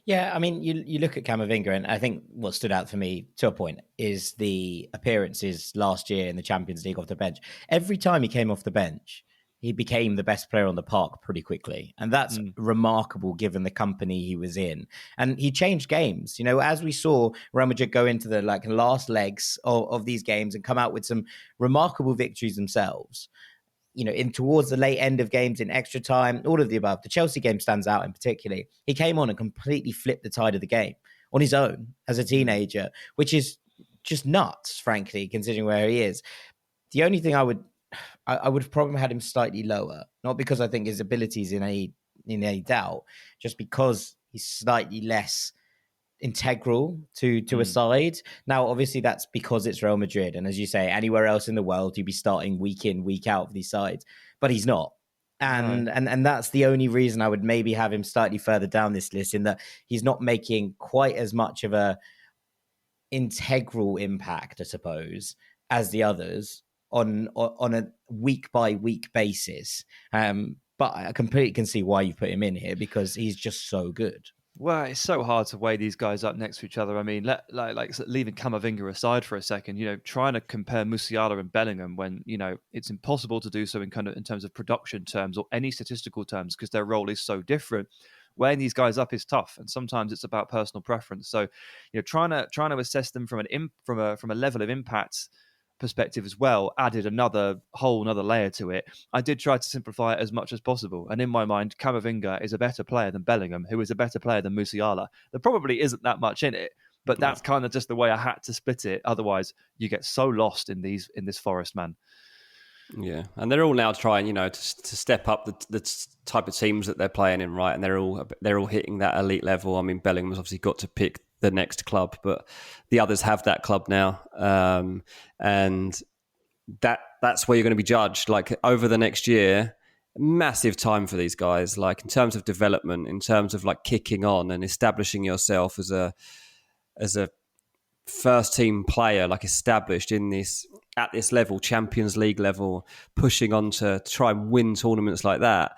Yeah, I mean, you look at Camavinga, and I think what stood out for me to a point is the appearances last year in the Champions League off the bench. Every time he came off the bench, he became the best player on the park pretty quickly. And that's remarkable given the company he was in. And he changed games. As we saw Real Madrid go into the last legs of these games and come out with some remarkable victories themselves, in towards the late end of games in extra time, all of the above. The Chelsea game stands out in particular. He came on and completely flipped the tide of the game on his own as a teenager, which is just nuts, frankly, considering where he is. The only thing I would have probably had him slightly lower, not because I think his abilities in any doubt, just because he's slightly less integral to a side. Now, obviously, that's because it's Real Madrid, and as you say, anywhere else in the world, he'd be starting week in, week out for these sides, but he's not. And that's the only reason I would maybe have him slightly further down this list, in that he's not making quite as much of a integral impact, I suppose, as the others on a week by week basis. But I completely can see why you put him in here, because he's just so good. Well, it's so hard to weigh these guys up next to each other. I mean, like leaving Camavinga aside for a second, trying to compare Musiala and Bellingham when, it's impossible to do so in terms of production terms or any statistical terms, because their role is so different. Weighing these guys up is tough, and sometimes it's about personal preference. So, trying to assess them from a level of impact perspective as well added another layer to it. I did try to simplify it as much as possible, and in my mind, Camavinga is a better player than Bellingham, who is a better player than Musiala. There probably isn't that much in it, but that's kind of just the way I had to split it. Otherwise, you get so lost in this forest, man. Yeah, and they're all now trying, to step up the type of teams that they're playing in, right? And they're all hitting that elite level. I mean, Bellingham's obviously got to pick the next club, but the others have that club now, and that's where you're going to be judged. Like, over the next year, massive time for these guys. Like, in terms of development, in terms of like kicking on and establishing yourself as a first team player, like established at this level, Champions League level, pushing on to try and win tournaments like that.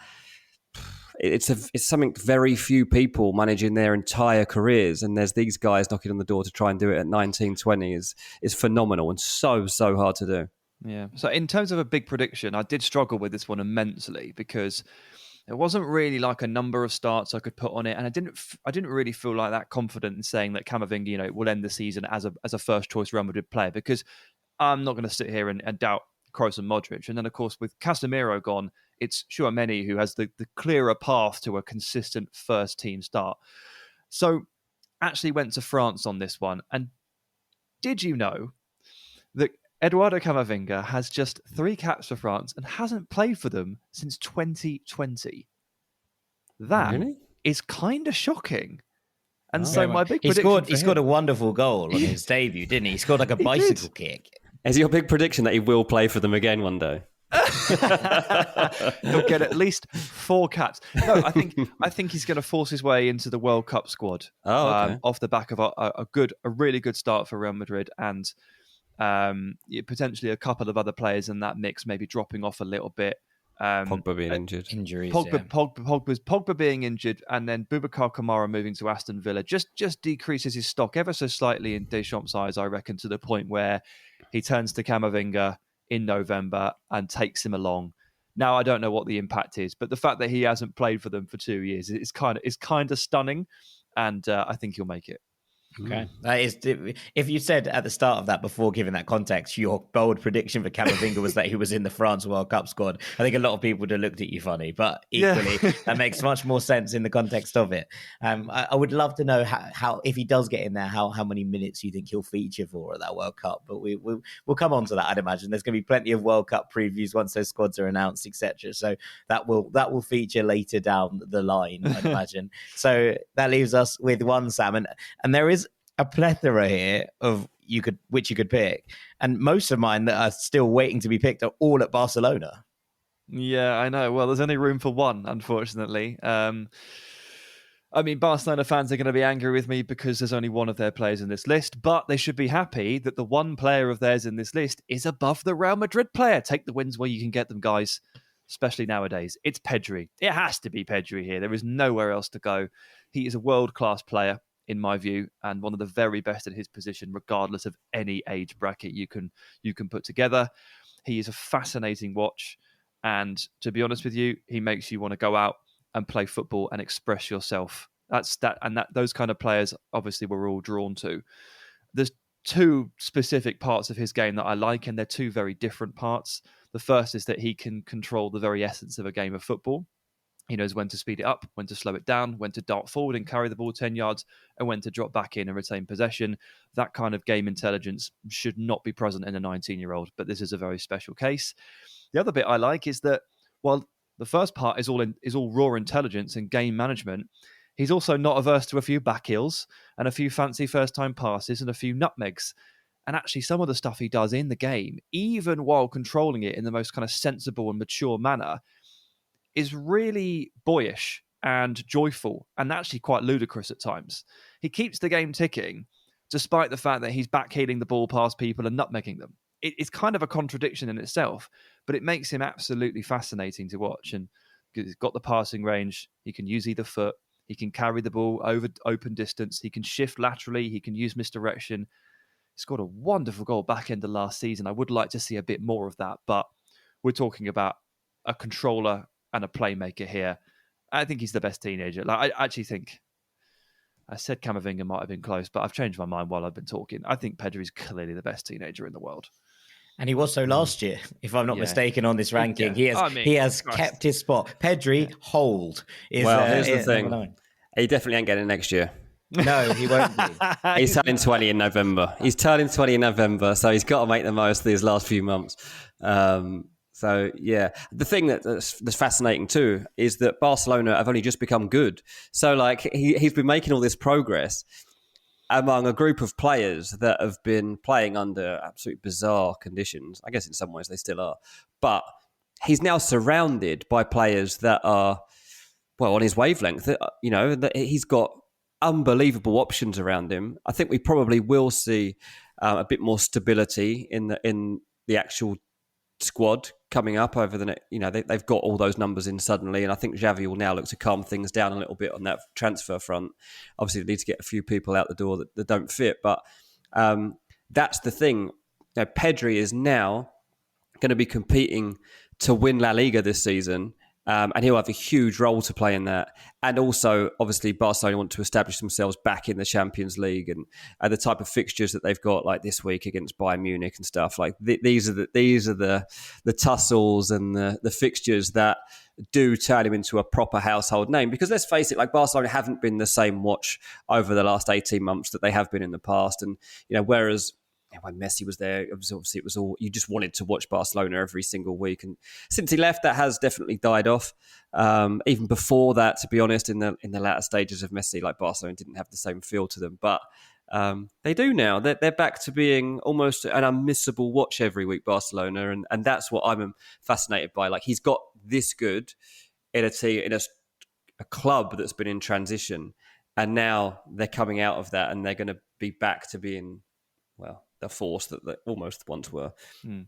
It's something very few people manage in their entire careers, and there's these guys knocking on the door to try and do it at 19, 20 is phenomenal and so hard to do. Yeah. So in terms of a big prediction, I did struggle with this one immensely, because There wasn't really like a number of starts I could put on it, and I didn't really feel like that confident in saying that Camavinga, will end the season as a first choice Real Madrid player, because I'm not going to sit here and doubt Kroos and Modric. And then, of course, with Casemiro gone, it's Tchouaméni who has the clearer path to a consistent first team start. So, actually went to France on this one. And did you know that Eduardo Camavinga has just 3 caps for France and hasn't played for them since 2020? That is kind of shocking. And so my big prediction... He scored a wonderful goal on his debut, didn't he? He scored like a bicycle kick. Is your big prediction that he will play for them again one day? He'll get at least 4 caps. No, I think he's going to force his way into the World Cup squad off the back of a really good start for Real Madrid, and potentially a couple of other players in that mix maybe dropping off a little bit. Pogba being injured. Injuries. Pogba being injured, and then Boubacar Kamara moving to Aston Villa just decreases his stock ever so slightly in Deschamps' eyes, I reckon, to the point where he turns to Camavinga in November and takes him along. Now, I don't know what the impact is, but the fact that he hasn't played for them for 2 years is kind of stunning, and I think he'll make it. Okay. That is, if you said at the start of that, before giving that context, your bold prediction for Camavinga was that he was in the France World Cup squad, I think a lot of people would have looked at you funny, but equally that makes much more sense in the context of it. I would love to know how if he does get in there, how many minutes you think he'll feature for at that World Cup. But we'll come on to that. I'd imagine there's going to be plenty of World Cup previews once those squads are announced, etc. So that will feature later down the line, I'd imagine. So that leaves us with one, Sam, and there is a plethora here of which you could pick, and most of mine that are still waiting to be picked are all at Barcelona. Yeah, I know. Well, there's only room for one, unfortunately. I mean, Barcelona fans are going to be angry with me because there's only one of their players in this list, but they should be happy that the one player of theirs in this list is above the Real Madrid player. Take the wins where you can get them, guys, especially nowadays. It's Pedri. It has to be Pedri here. There is nowhere else to go. He is a world-class player, in my view, and one of the very best at his position, regardless of any age bracket you can put together. He is a fascinating watch, and to be honest with you, he makes you want to go out and play football and express yourself. Those kind of players, obviously, we're all drawn to. There's 2 specific parts of his game that I like, and they're 2 very different parts. The first is that he can control the very essence of a game of football. He knows when to speed it up, when to slow it down, when to dart forward and carry the ball 10 yards, and when to drop back in and retain possession. That kind of game intelligence should not be present in a 19-year-old, but this is a very special case. The other bit I like is that while the first part is all raw intelligence and game management, he's also not averse to a few back heels and a few fancy first-time passes and a few nutmegs. And actually, some of the stuff he does in the game, even while controlling it in the most kind of sensible and mature manner, is really boyish and joyful and actually quite ludicrous at times. He keeps the game ticking despite the fact that he's backheeling the ball past people and nutmegging them. It's kind of a contradiction in itself, but it makes him absolutely fascinating to watch. And he's got the passing range. He can use either foot. He can carry the ball over open distance. He can shift laterally. He can use misdirection. He scored a wonderful goal back end of last season. I would like to see a bit more of that, but we're talking about a controller and a playmaker here. I think he's the best teenager. I actually think, I said Camavinga might have been close, but I've changed my mind while I've been talking. I think Pedri's clearly the best teenager in the world. And he was so last year, if I'm not mistaken, on this ranking. Yeah. He has kept his spot. Pedri, hold. Here's the thing. He definitely ain't getting it next year. No, he won't be. He's turning 20 in November. So he's got to make the most of these last few months. So, yeah, the thing that's fascinating too is that Barcelona have only just become good. So, he's been making all this progress among a group of players that have been playing under absolutely bizarre conditions. I guess in some ways they still are. But he's now surrounded by players that are, well, on his wavelength. That he's got unbelievable options around him. I think we probably will see a bit more stability in the actual squad coming up over the next, they've got all those numbers in suddenly, and I think Xavi will now look to calm things down a little bit on that transfer front. Obviously, they need to get a few people out the door that don't fit, but that's the thing. Pedri is now going to be competing to win La Liga this season, And he'll have a huge role to play in that. And also, obviously, Barcelona want to establish themselves back in the Champions League, and the type of fixtures that they've got, like this week against Bayern Munich and stuff. Like these are the tussles and the fixtures that do turn him into a proper household name. Because let's face it, like Barcelona haven't been the same watch over the last 18 months that they have been in the past. And whereas when Messi was there, obviously it was all, you just wanted to watch Barcelona every single week. And since he left, that has definitely died off. Even before that, to be honest, in the latter stages of Messi, like Barcelona didn't have the same feel to them. But they do now. They're back to being almost an unmissable watch every week, Barcelona. And that's what I'm fascinated by. Like, he's got this good in a team, in a club that's been in transition. And now they're coming out of that and they're going to be back to being, well, the force that they almost once were.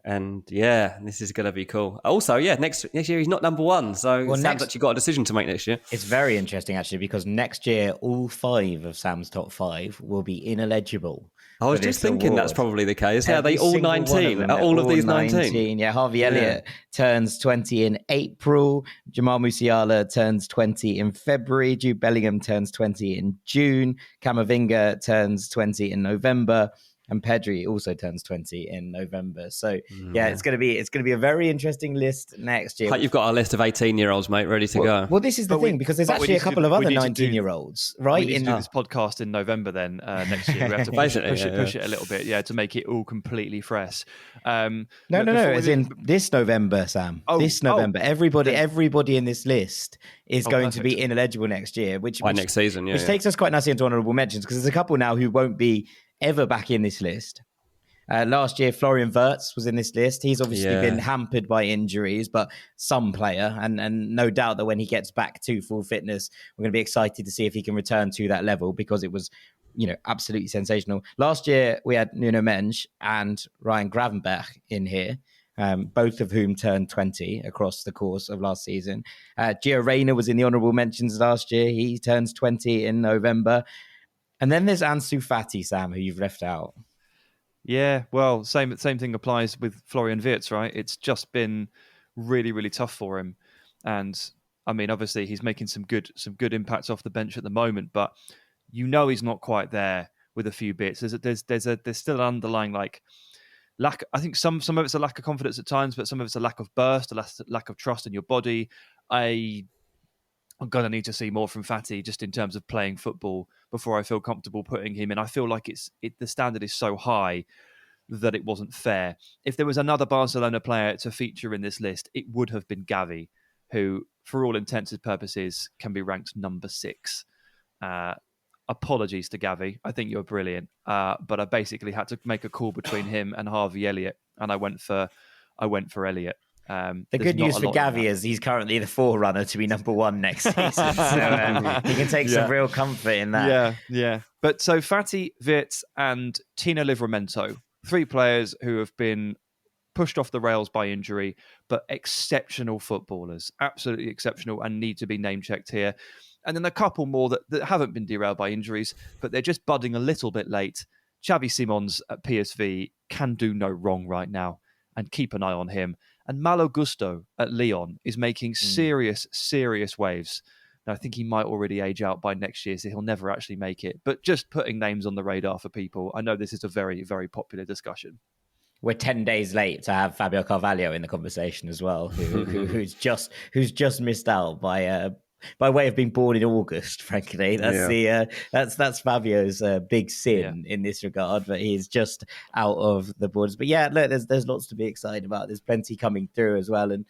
And this is going to be cool. Also, next year he's not number one. So Sam's actually got a decision to make next year. It's very interesting, actually, because next year, all 5 of Sam's top 5 will be ineligible. I was just thinking that's probably the case. Yeah, they all 19. All of these 19. Yeah, Harvey Elliott turns 20 in April. Jamal Musiala turns 20 in February. Jude Bellingham turns 20 in June. Camavinga turns 20 in November. And Pedri also turns 20 in November. So it's going to be a very interesting list next year. Like, you've got a list of 18-year-olds, mate, ready to go. Well, this is the thing, because there's actually a couple of other 19-year-olds, right? We need to do this podcast in November then next year. We have to push it a little bit, to make it all completely fresh. No. As in this November, Sam. This November, everybody in this list is going to be ineligible next year, which next season, which takes us quite nicely into honourable mentions, because there's a couple now who won't be ever back in this list. Last year, Florian Wirtz was in this list. He's obviously been hampered by injuries, but some player, and no doubt that when he gets back to full fitness, we're going to be excited to see if he can return to that level, because it was, absolutely sensational. Last year, we had Nuno Mendes and Ryan Gravenberch in here, both of whom turned 20 across the course of last season. Gio Reyna was in the honourable mentions last year. He turns 20 in November. And then there's Ansu Fati, Sam, who you've left out. Yeah, well, same thing applies with Florian Wirtz, right? It's just been really, really tough for him. And I mean, obviously he's making some good impacts off the bench at the moment, but he's not quite there with a few bits. There's still an underlying lack. I think some of it's a lack of confidence at times, but some of it's a lack of burst, a lack of trust in your body. I'm going to need to see more from Fati just in terms of playing football before I feel comfortable putting him in. I feel like the standard is so high that it wasn't fair. If there was another Barcelona player to feature in this list, it would have been Gavi, who, for all intents and purposes, can be ranked number 6. Apologies to Gavi. I think you're brilliant. But I basically had to make a call between him and Harvey Elliott, and I went for Elliott. The good news for Gavi is he's currently the forerunner to be number 1 next season. So he can take some real comfort in that. Yeah. But so Fati, Wirtz and Tino Livramento, 3 players who have been pushed off the rails by injury, but exceptional footballers, absolutely exceptional, and need to be name-checked here. And then a couple more that haven't been derailed by injuries, but they're just budding a little bit late. Xavi Simons at PSV can do no wrong right now, and keep an eye on him. And Malo Gusto at Lyon is making serious waves. Now, I think he might already age out by next year, so he'll never actually make it. But just putting names on the radar for people, I know this is a very, very popular discussion. We're 10 days late to have Fabio Carvalho in the conversation as well, who's just missed out by way of being born in August. Frankly, that's Fabio's big sin in this regard. But he's just out of the borders. But look, there's lots to be excited about. There's plenty coming through as well. And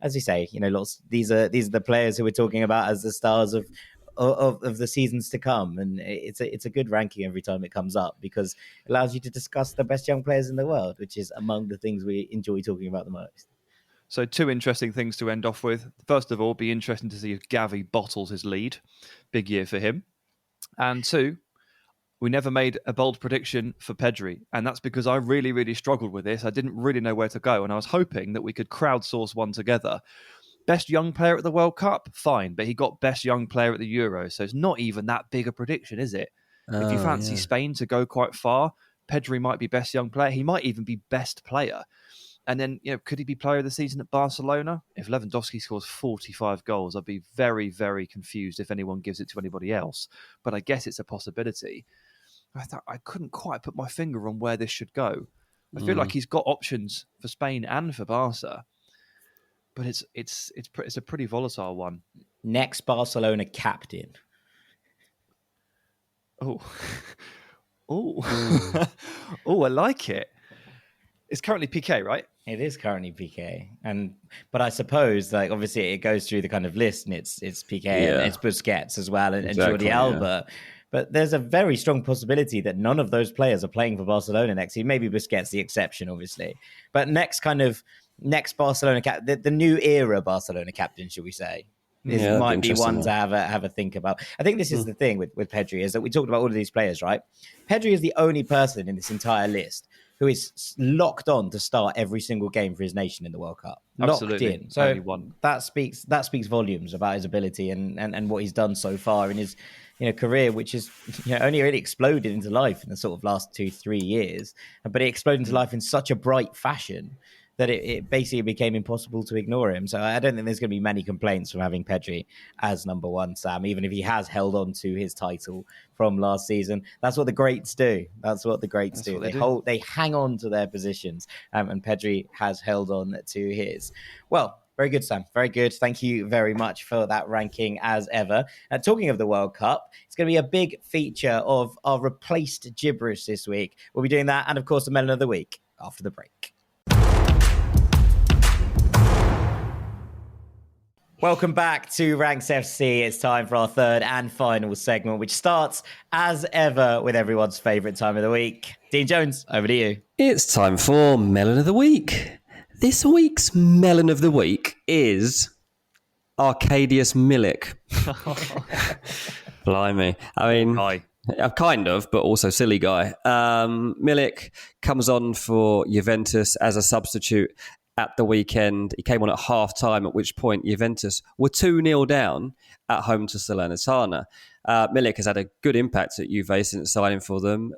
as you say, lots. These are the players who we're talking about as the stars of the seasons to come. And it's a good ranking every time it comes up, because it allows you to discuss the best young players in the world, which is among the things we enjoy talking about the most. So 2 interesting things to end off with. First of all, be interesting to see if Gavi bottles his lead. Big year for him. And 2, we never made a bold prediction for Pedri. And that's because I really, really struggled with this. I didn't really know where to go. And I was hoping that we could crowdsource one together. Best young player at the World Cup? Fine. But he got best young player at the Euros. So it's not even that big a prediction, is it? If you fancy Spain to go quite far, Pedri might be best young player. He might even be best player. And then, could he be player of the season at Barcelona? If Lewandowski scores 45 goals, I'd be very, very confused if anyone gives it to anybody else. But I guess it's a possibility. I thought I couldn't quite put my finger on where this should go. I feel like he's got options for Spain and for Barca, but it's a pretty volatile one. Next Barcelona captain. Oh, I like it. It's currently Piqué, right? It is currently Piqué, but I suppose obviously it goes through the kind of list, and it's Piqué and it's Busquets as well, and Jordi Alba. But there's a very strong possibility that none of those players are playing for Barcelona next season. Maybe Busquets the exception, obviously. But next Barcelona the new era Barcelona captain, should we say? This might be one to have a think about. I think this is the thing with Pedri, is that we talked about all of these players, right? Pedri is the only person in this entire list who is locked on to start every single game for his nation in the World Cup. Absolutely. Locked in. So that speaks volumes about his ability and what he's done so far in his career, which is only really exploded into life in the sort of last 2-3 years. But it exploded into life in such a bright fashion that it basically became impossible to ignore him. So I don't think there's going to be many complaints from having Pedri as number one, Sam, even if he has held on to his title from last season. That's what the greats do. They hang on to their positions, and Pedri has held on to his. Well, very good, Sam. Very good. Thank you very much for that ranking as ever. Talking of the World Cup, it's going to be a big feature of our replaced gibberish this week. We'll be doing that, and of course, the Melon of the Week after the break. Welcome back to Ranks FC. It's time for our third and final segment, which starts, as ever, with everyone's favourite time of the week. Dean Jones, over to you. It's time for Melon of the Week. This week's Melon of the Week is Arkadiusz Milik. Blimey. I mean, kind of, but also silly guy. Milik comes on for Juventus as a substitute at the weekend. He came on at half-time, at which point Juventus were 2-0 down at home to Salernitana. Milik has had a good impact at Juve since signing for them.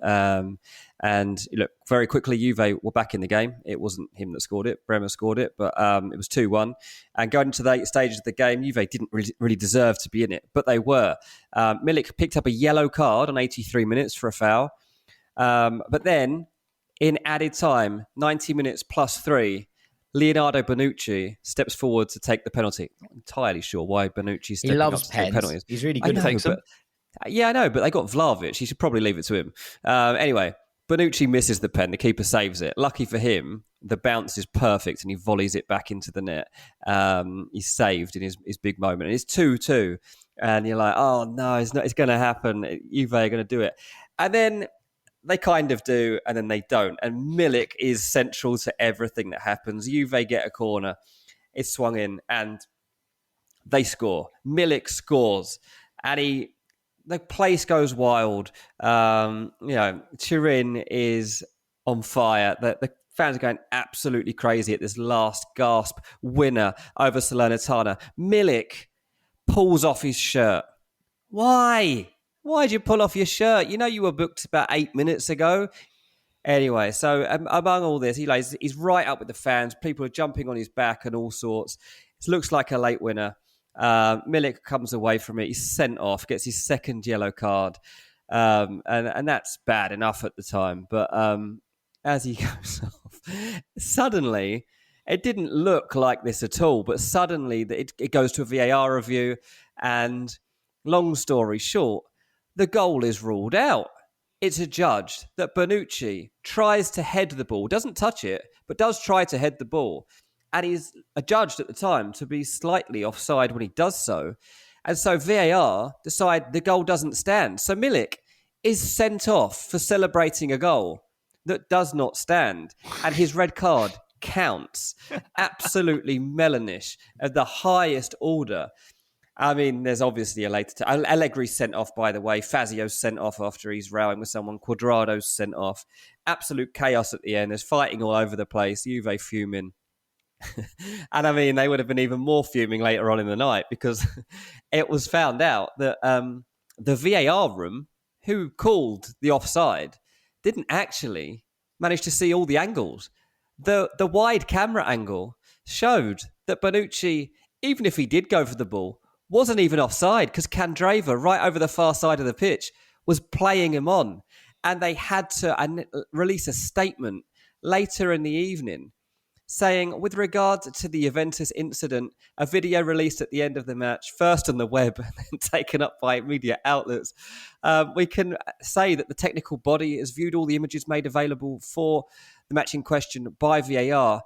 And look, very quickly, Juve were back in the game. It wasn't him that scored it. Bremer scored it, but it was 2-1. And going into the stage of the game, Juve didn't really deserve to be in it, but they were. Milik picked up a yellow card on 83 minutes for a foul. But then, in added time, 90 minutes plus 3, Leonardo Bonucci steps forward to take the penalty. Not entirely sure why Bonucci stepping up to take penalties. He's really good at them. Yeah, I know, but they got Vlahovic. He should probably leave it to him. Anyway, Bonucci misses the pen. The keeper saves it. Lucky for him, the bounce is perfect and he volleys it back into the net. He's saved in his big moment. And it's 2-2. And you're like, oh, no, it's going to happen. Juve are going to do it. And then they kind of do, and then they don't. And Milik is central to everything that happens. Juve get a corner. It's swung in, and they score. Milik scores. And the place goes wild. Turin is on fire. The fans are going absolutely crazy at this last gasp winner over Salernitana. Milik pulls off his shirt. Why? Why'd you pull off your shirt? You know you were booked about 8 minutes ago. Anyway, so among all this, he's right up with the fans. People are jumping on his back and all sorts. It looks like a late winner. Milik comes away from it. He's sent off, gets his second yellow card. And that's bad enough at the time. But as he goes off, suddenly, it didn't look like this at all. But suddenly, it goes to a VAR review. And long story short, the goal is ruled out. It's adjudged that Bonucci tries to head the ball, doesn't touch it, but does try to head the ball. And he's adjudged at the time to be slightly offside when he does so. And so VAR decide the goal doesn't stand. So Milik is sent off for celebrating a goal that does not stand. And his red card counts. Absolutely melonish at the highest order. I mean, there's obviously a later time. Allegri's sent off, by the way. Fazio's sent off after he's rowing with someone. Cuadrado's sent off. Absolute chaos at the end. There's fighting all over the place. Juve fuming. And I mean, they would have been even more fuming later on in the night because it was found out that the VAR room, who called the offside, didn't actually manage to see all the angles. the wide camera angle showed that Bonucci, even if he did go for the ball, wasn't even offside because Candreva, right over the far side of the pitch, was playing him on. And they had to release a statement later in the evening saying, with regard to the Juventus incident, a video released at the end of the match, first on the web and then taken up by media outlets, we can say that the technical body has viewed all the images made available for the match in question by VAR,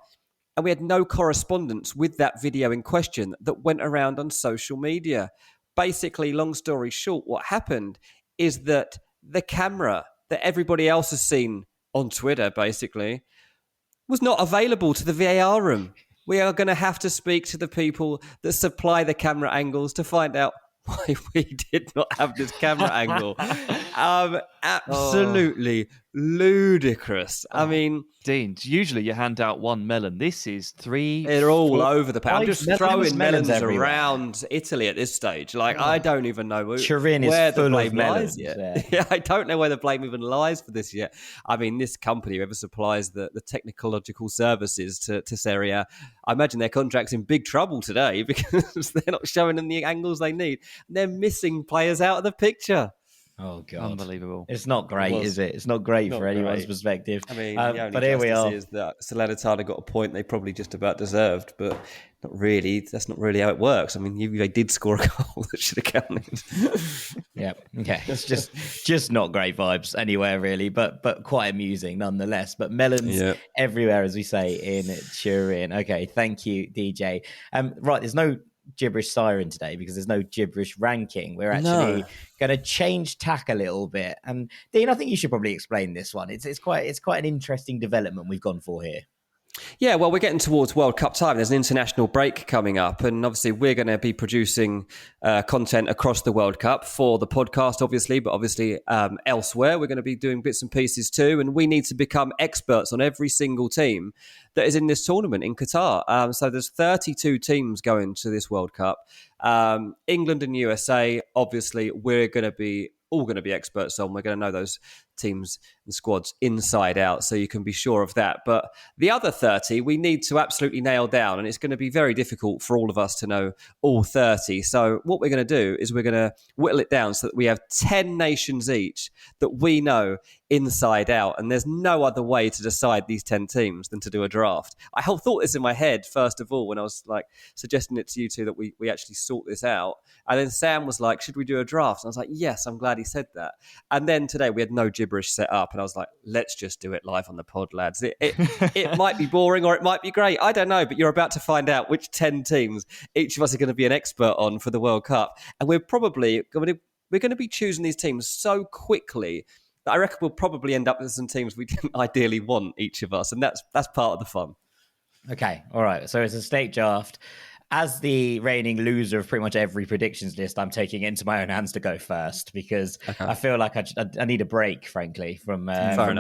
and we had no correspondence with that video in question that went around on social media. Basically, long story short, what happened is that the camera that everybody else has seen on Twitter, basically, was not available to the VAR room. We are going to have to speak to the people that supply the camera angles to find out why we did not have this camera angle. Absolutely ludicrous. I mean, Dean, usually you hand out one melon. This is 3. They're all over the place. I'm just throwing melons everywhere. around Italy at this stage. Like, I don't even know Turin where is the full blame of melons. lies yet. Yeah, I don't know where the blame even lies for this yet. I mean, this company, whoever supplies the technological services to Serie A, I imagine their contract's in big trouble today because they're not showing them the angles they need. They're missing players out of the picture. Oh, God. Unbelievable. It's not great, is it? It's not great Not for anyone's great. perspective. I mean, but here we are. Is that Salernitana got a point they probably just about deserved, but not really. That's not really how it works. I mean, they did score a goal that should have counted. Yeah, okay. It's just not great vibes anywhere, really, but quite amusing nonetheless. But melons everywhere, as we say in Turin. Okay, thank you, DJ. Right, there's no gibberish siren today because there's no gibberish ranking. We're actually going to change tack a little bit. And Dean, I think you should probably explain this one. It's quite an interesting development we've gone for here. Yeah, well, we're getting towards World Cup time. There's an international break coming up, and obviously we're going to be producing content across the World Cup for the podcast, obviously, but obviously elsewhere. We're going to be doing bits and pieces too, and we need to become experts on every single team that is in this tournament in Qatar. So there's 32 teams going to this World Cup. England and USA, obviously, we're going to be all going to be experts on. We're going to know those teams and squads inside out, so you can be sure of that. But the other 30, we need to absolutely nail down, and it's going to be very difficult for all of us to know all 30. So what we're going to do is we're going to whittle it down so that we have 10 nations each that we know inside out, and there's no other way to decide these 10 teams than to do a draft. I thought this in my head, first of all, when I was like suggesting it to you two that we actually sort this out. And then Sam was like, should we do a draft? And I was like, yes, I'm glad he said that. And then today we had no gibberish set up, and I was like, let's just do it live on the pod, lads. It might be boring or it might be great. I don't know, but you're about to find out which 10 teams each of us are going to be an expert on for the World Cup. And we're going to be choosing these teams so quickly that I reckon we'll probably end up with some teams we didn't ideally want, each of us. And that's part of the fun. Okay. All right. So it's a snake draft. As the reigning loser of pretty much every predictions list, I'm taking it into my own hands to go first because I feel like I need a break, frankly, from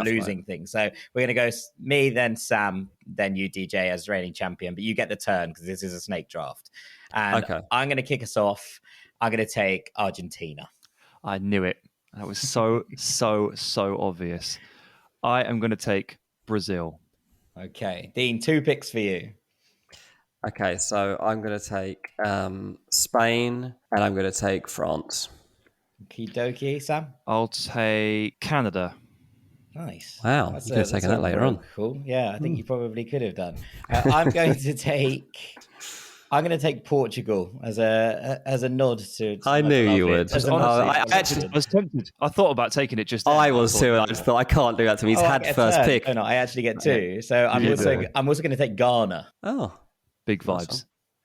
losing things. So we're going to go me, then Sam, then you, DJ, as reigning champion. But you get the turn because this is a snake draft. And I'm going to kick us off. I'm going to take Argentina. I knew it. That was so obvious. I am going to take Brazil. Okay. Dean, 2 picks for you. Okay, so I'm going to take Spain and I'm going to take France. Okie dokie, Sam? I'll take Canada. Nice. Wow, you could have taken that later on. Cool. Yeah, I think you probably could have done. I'm going to take Portugal as a nod to I knew you would. I was tempted. I thought about taking it just then. I was too. I just thought I can't do that to me. He's had first pick. Oh, no, I actually get 2. So I'm also going to take Ghana. Oh. Big vibes.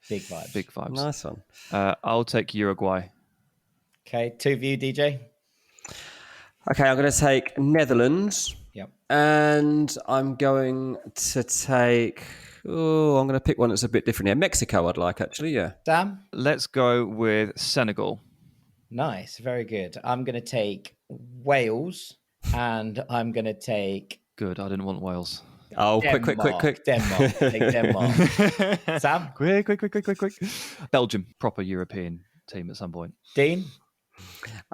Big vibes. Big vibes. Nice one. I'll take Uruguay. Okay, 2 of you, DJ. Okay, I'm going to take Netherlands. Yep. And I'm going to take... I'm going to pick one that's a bit different here. Mexico, I'd like, actually, yeah. Sam? Let's go with Senegal. Nice, very good. I'm going to take Wales, and I'm going to take... Good, I didn't want Wales. Oh, Denmark. quick. Denmark. Take Denmark. Sam? Quick. Belgium, proper European team at some point. Dean?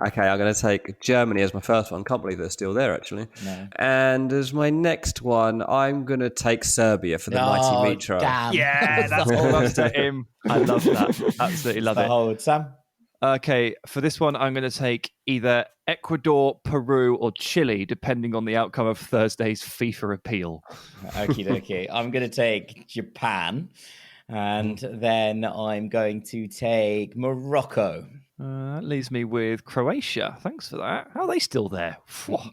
Okay, I'm going to take Germany as my first one. Can't believe they're still there, actually. No. And as my next one, I'm going to take Serbia for the mighty Mitro. Damn. Yeah, that's all upset him. I love that. Absolutely love it. Hold, Sam. Okay, for this one, I'm going to take either Ecuador, Peru, or Chile, depending on the outcome of Thursday's FIFA appeal. Okie dokie. I'm going to take Japan, and then I'm going to take Morocco. That leaves me with Croatia. Thanks for that. How are they still there?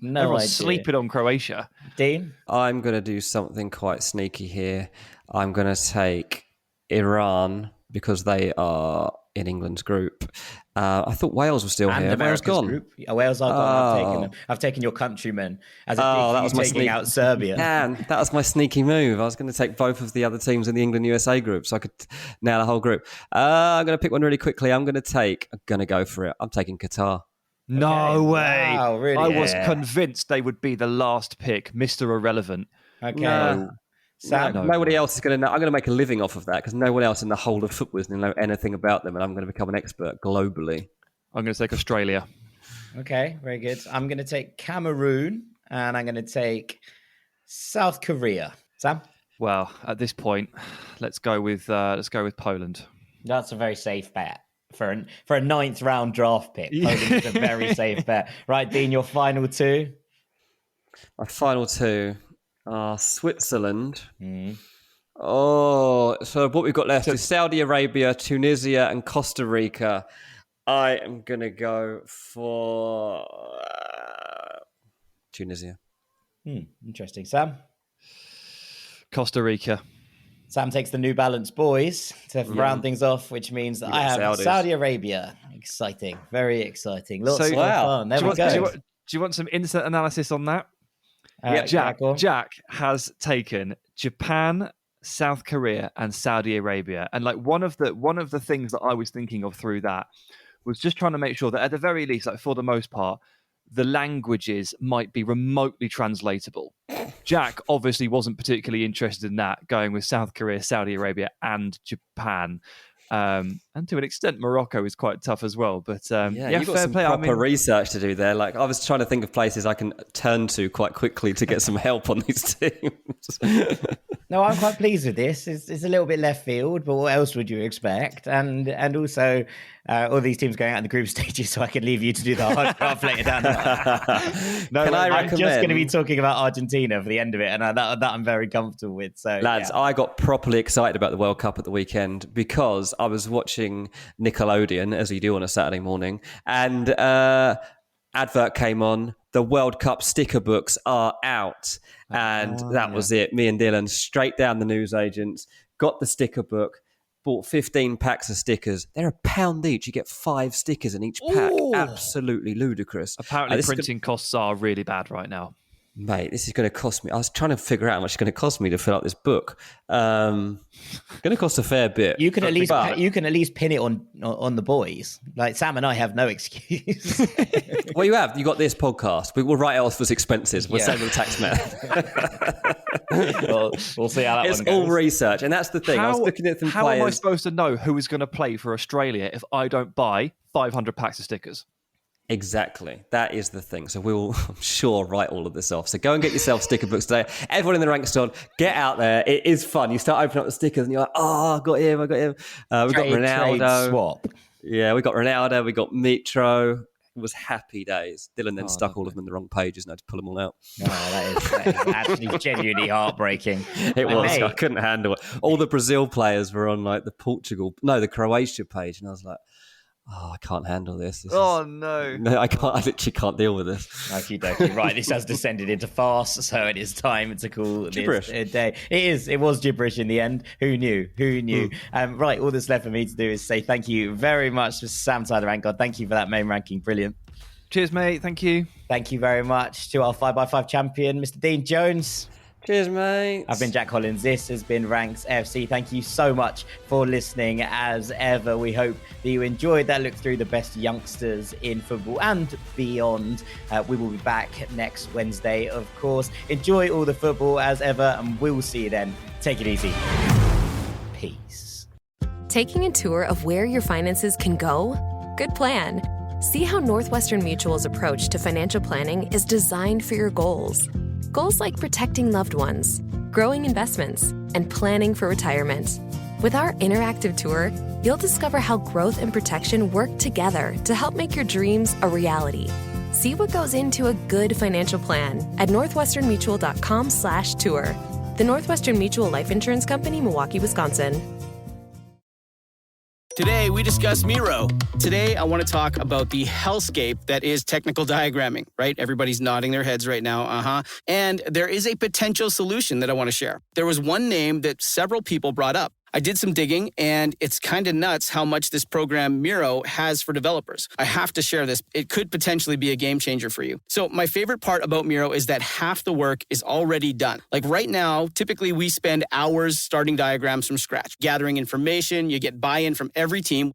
No Everyone's idea. sleeping on Croatia. Dean? I'm going to do something quite sneaky here. I'm going to take Iran because they are in England's group. I thought Wales was still And here. Wales America's gone. group. Wales are gone. I've taken them. I've taken your countrymen as a that was my taking out Serbia. Man, that was my sneaky move. I was going to take both of the other teams in the England-USA group so I could nail the whole group. I'm going to pick one really quickly. I'm going to go for it. I'm taking Qatar. No way. Wow, really? I was convinced they would be the last pick, Mr. Irrelevant. Okay. No. Sam? Nobody else is going to know. I'm going to make a living off of that because no one else in the whole of football is going to know anything about them, and I'm going to become an expert globally. I'm going to take Australia. Okay, very good. I'm going to take Cameroon, and I'm going to take South Korea. Sam? Well, at this point, let's go with Poland. That's a very safe bet for a ninth round draft pick. Poland's a very safe bet. Right, Dean, your final two? My final two are Switzerland. Oh, so what we've got left is Saudi Arabia, Tunisia, and Costa Rica. I am going to go for Tunisia. Interesting. Sam? Costa Rica. Sam takes the New Balance boys to round things off, which means that I have Saudis. Saudi Arabia. Exciting. Very exciting. Lots of wow. fun. There we go. Do you want some instant analysis on that? Jack. Jack has taken Japan, South Korea, and Saudi Arabia. And like one of the things that I was thinking of through that was just trying to make sure that at the very least, like for the most part, the languages might be remotely translatable. Jack obviously wasn't particularly interested in that, going with South Korea, Saudi Arabia, and Japan. And to an extent, Morocco is quite tough as well. But you've got fair some play. proper research to do there. Like I was trying to think of places I can turn to quite quickly to get some help on these teams. No, I'm quite pleased with this. It's a little bit left field, but what else would you expect? And also, all these teams going out in the group stages, so I can leave you to do the hard craft later down. I'm just going to be talking about Argentina for the end of it, and that I'm very comfortable with. So, lads, I got properly excited about the World Cup at the weekend because I was watching Nickelodeon, as you do on a Saturday morning, and advert came on. The World Cup sticker books are out. And that was it. Me and Dylan straight down the newsagents, got the sticker book, bought 15 packs of stickers. They're £1 each. You get 5 stickers in each pack. Ooh. Absolutely ludicrous. Apparently, printing costs are really bad right now. Mate, this is going to cost me. I was trying to figure out how much it's going to cost me to fill out this book. Going to cost a fair bit. You can at least pin it on the boys. Like Sam and I have no excuse. Well, you got this podcast. We will write it off as expenses. We'll send the tax man. We'll see how that it's one goes. all research, and that's the thing. I was looking at some how players. am I supposed to know who is going to play for Australia if I don't buy 500 packs of stickers? Exactly. That is the thing. So we will, I'm sure, write all of this off. So go and get yourself sticker books today. Everyone in the ranks on, get out there. It is fun. You start opening up the stickers and you're like, oh, I got him. We've got Ronaldo. Swap. Yeah, we got Ronaldo. We got Mitro. It was happy days. Dylan then stuck all of them in the wrong pages and I had to pull them all out. No, that is actually genuinely heartbreaking. It was. I couldn't handle it. All the Brazil players were on like the Croatia page. And I was like, oh, I can't handle this. No, I can't. I literally can't deal with this. Okie-dokie. Right, this has descended into farce, so it is time to call gibberish. This a day. It was gibberish in the end. Who knew? Right, all that's left for me to do is say thank you very much to Sam Tyler and God. Thank you for that main ranking. Brilliant. Cheers, mate. Thank you. Thank you very much to our 5x5 champion, Mr. Dean Jones. Cheers, mate. I've been Jack Collins. This has been Ranks FC. Thank you so much for listening. As ever, we hope that you enjoyed that look through the best youngsters in football and beyond. We will be back next Wednesday, of course. Enjoy all the football as ever, and we'll see you then. Take it easy. Peace. Taking a tour of where your finances can go? Good plan. See how Northwestern Mutual's approach to financial planning is designed for your goals. Goals like protecting loved ones, growing investments, and planning for retirement. With our interactive tour, you'll discover how growth and protection work together to help make your dreams a reality. See what goes into a good financial plan at northwesternmutual.com/tour. The Northwestern Mutual Life Insurance Company, Milwaukee, Wisconsin. Today, we discuss Miro. Today, I want to talk about the hellscape that is technical diagramming, right? Everybody's nodding their heads right now, And there is a potential solution that I want to share. There was one name that several people brought up. I did some digging, and it's kind of nuts how much this program Miro has for developers. I have to share this. It could potentially be a game changer for you. So my favorite part about Miro is that half the work is already done. Like right now, typically we spend hours starting diagrams from scratch, gathering information. You get buy-in from every team.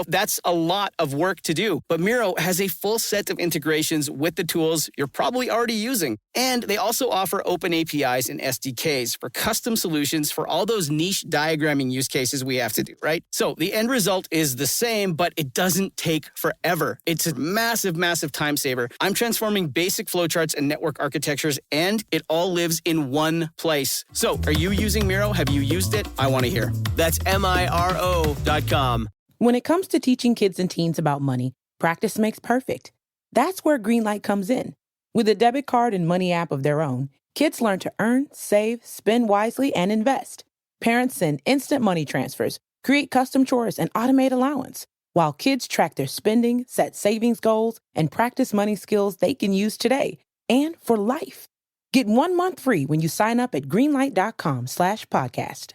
That's a lot of work to do. But Miro has a full set of integrations with the tools you're probably already using. And they also offer open APIs and SDKs for custom solutions for all those niche diagramming use cases we have to do, right? So the end result is the same, but it doesn't take forever. It's a massive, massive time saver. I'm transforming basic flowcharts and network architectures, and it all lives in one place. So are you using Miro? Have you used it? I want to hear. That's MIRO.com. When it comes to teaching kids and teens about money, practice makes perfect. That's where Greenlight comes in. With a debit card and money app of their own, kids learn to earn, save, spend wisely, and invest. Parents send instant money transfers, create custom chores, and automate allowance, while kids track their spending, set savings goals, and practice money skills they can use today and for life. Get 1 month free when you sign up at greenlight.com/podcast.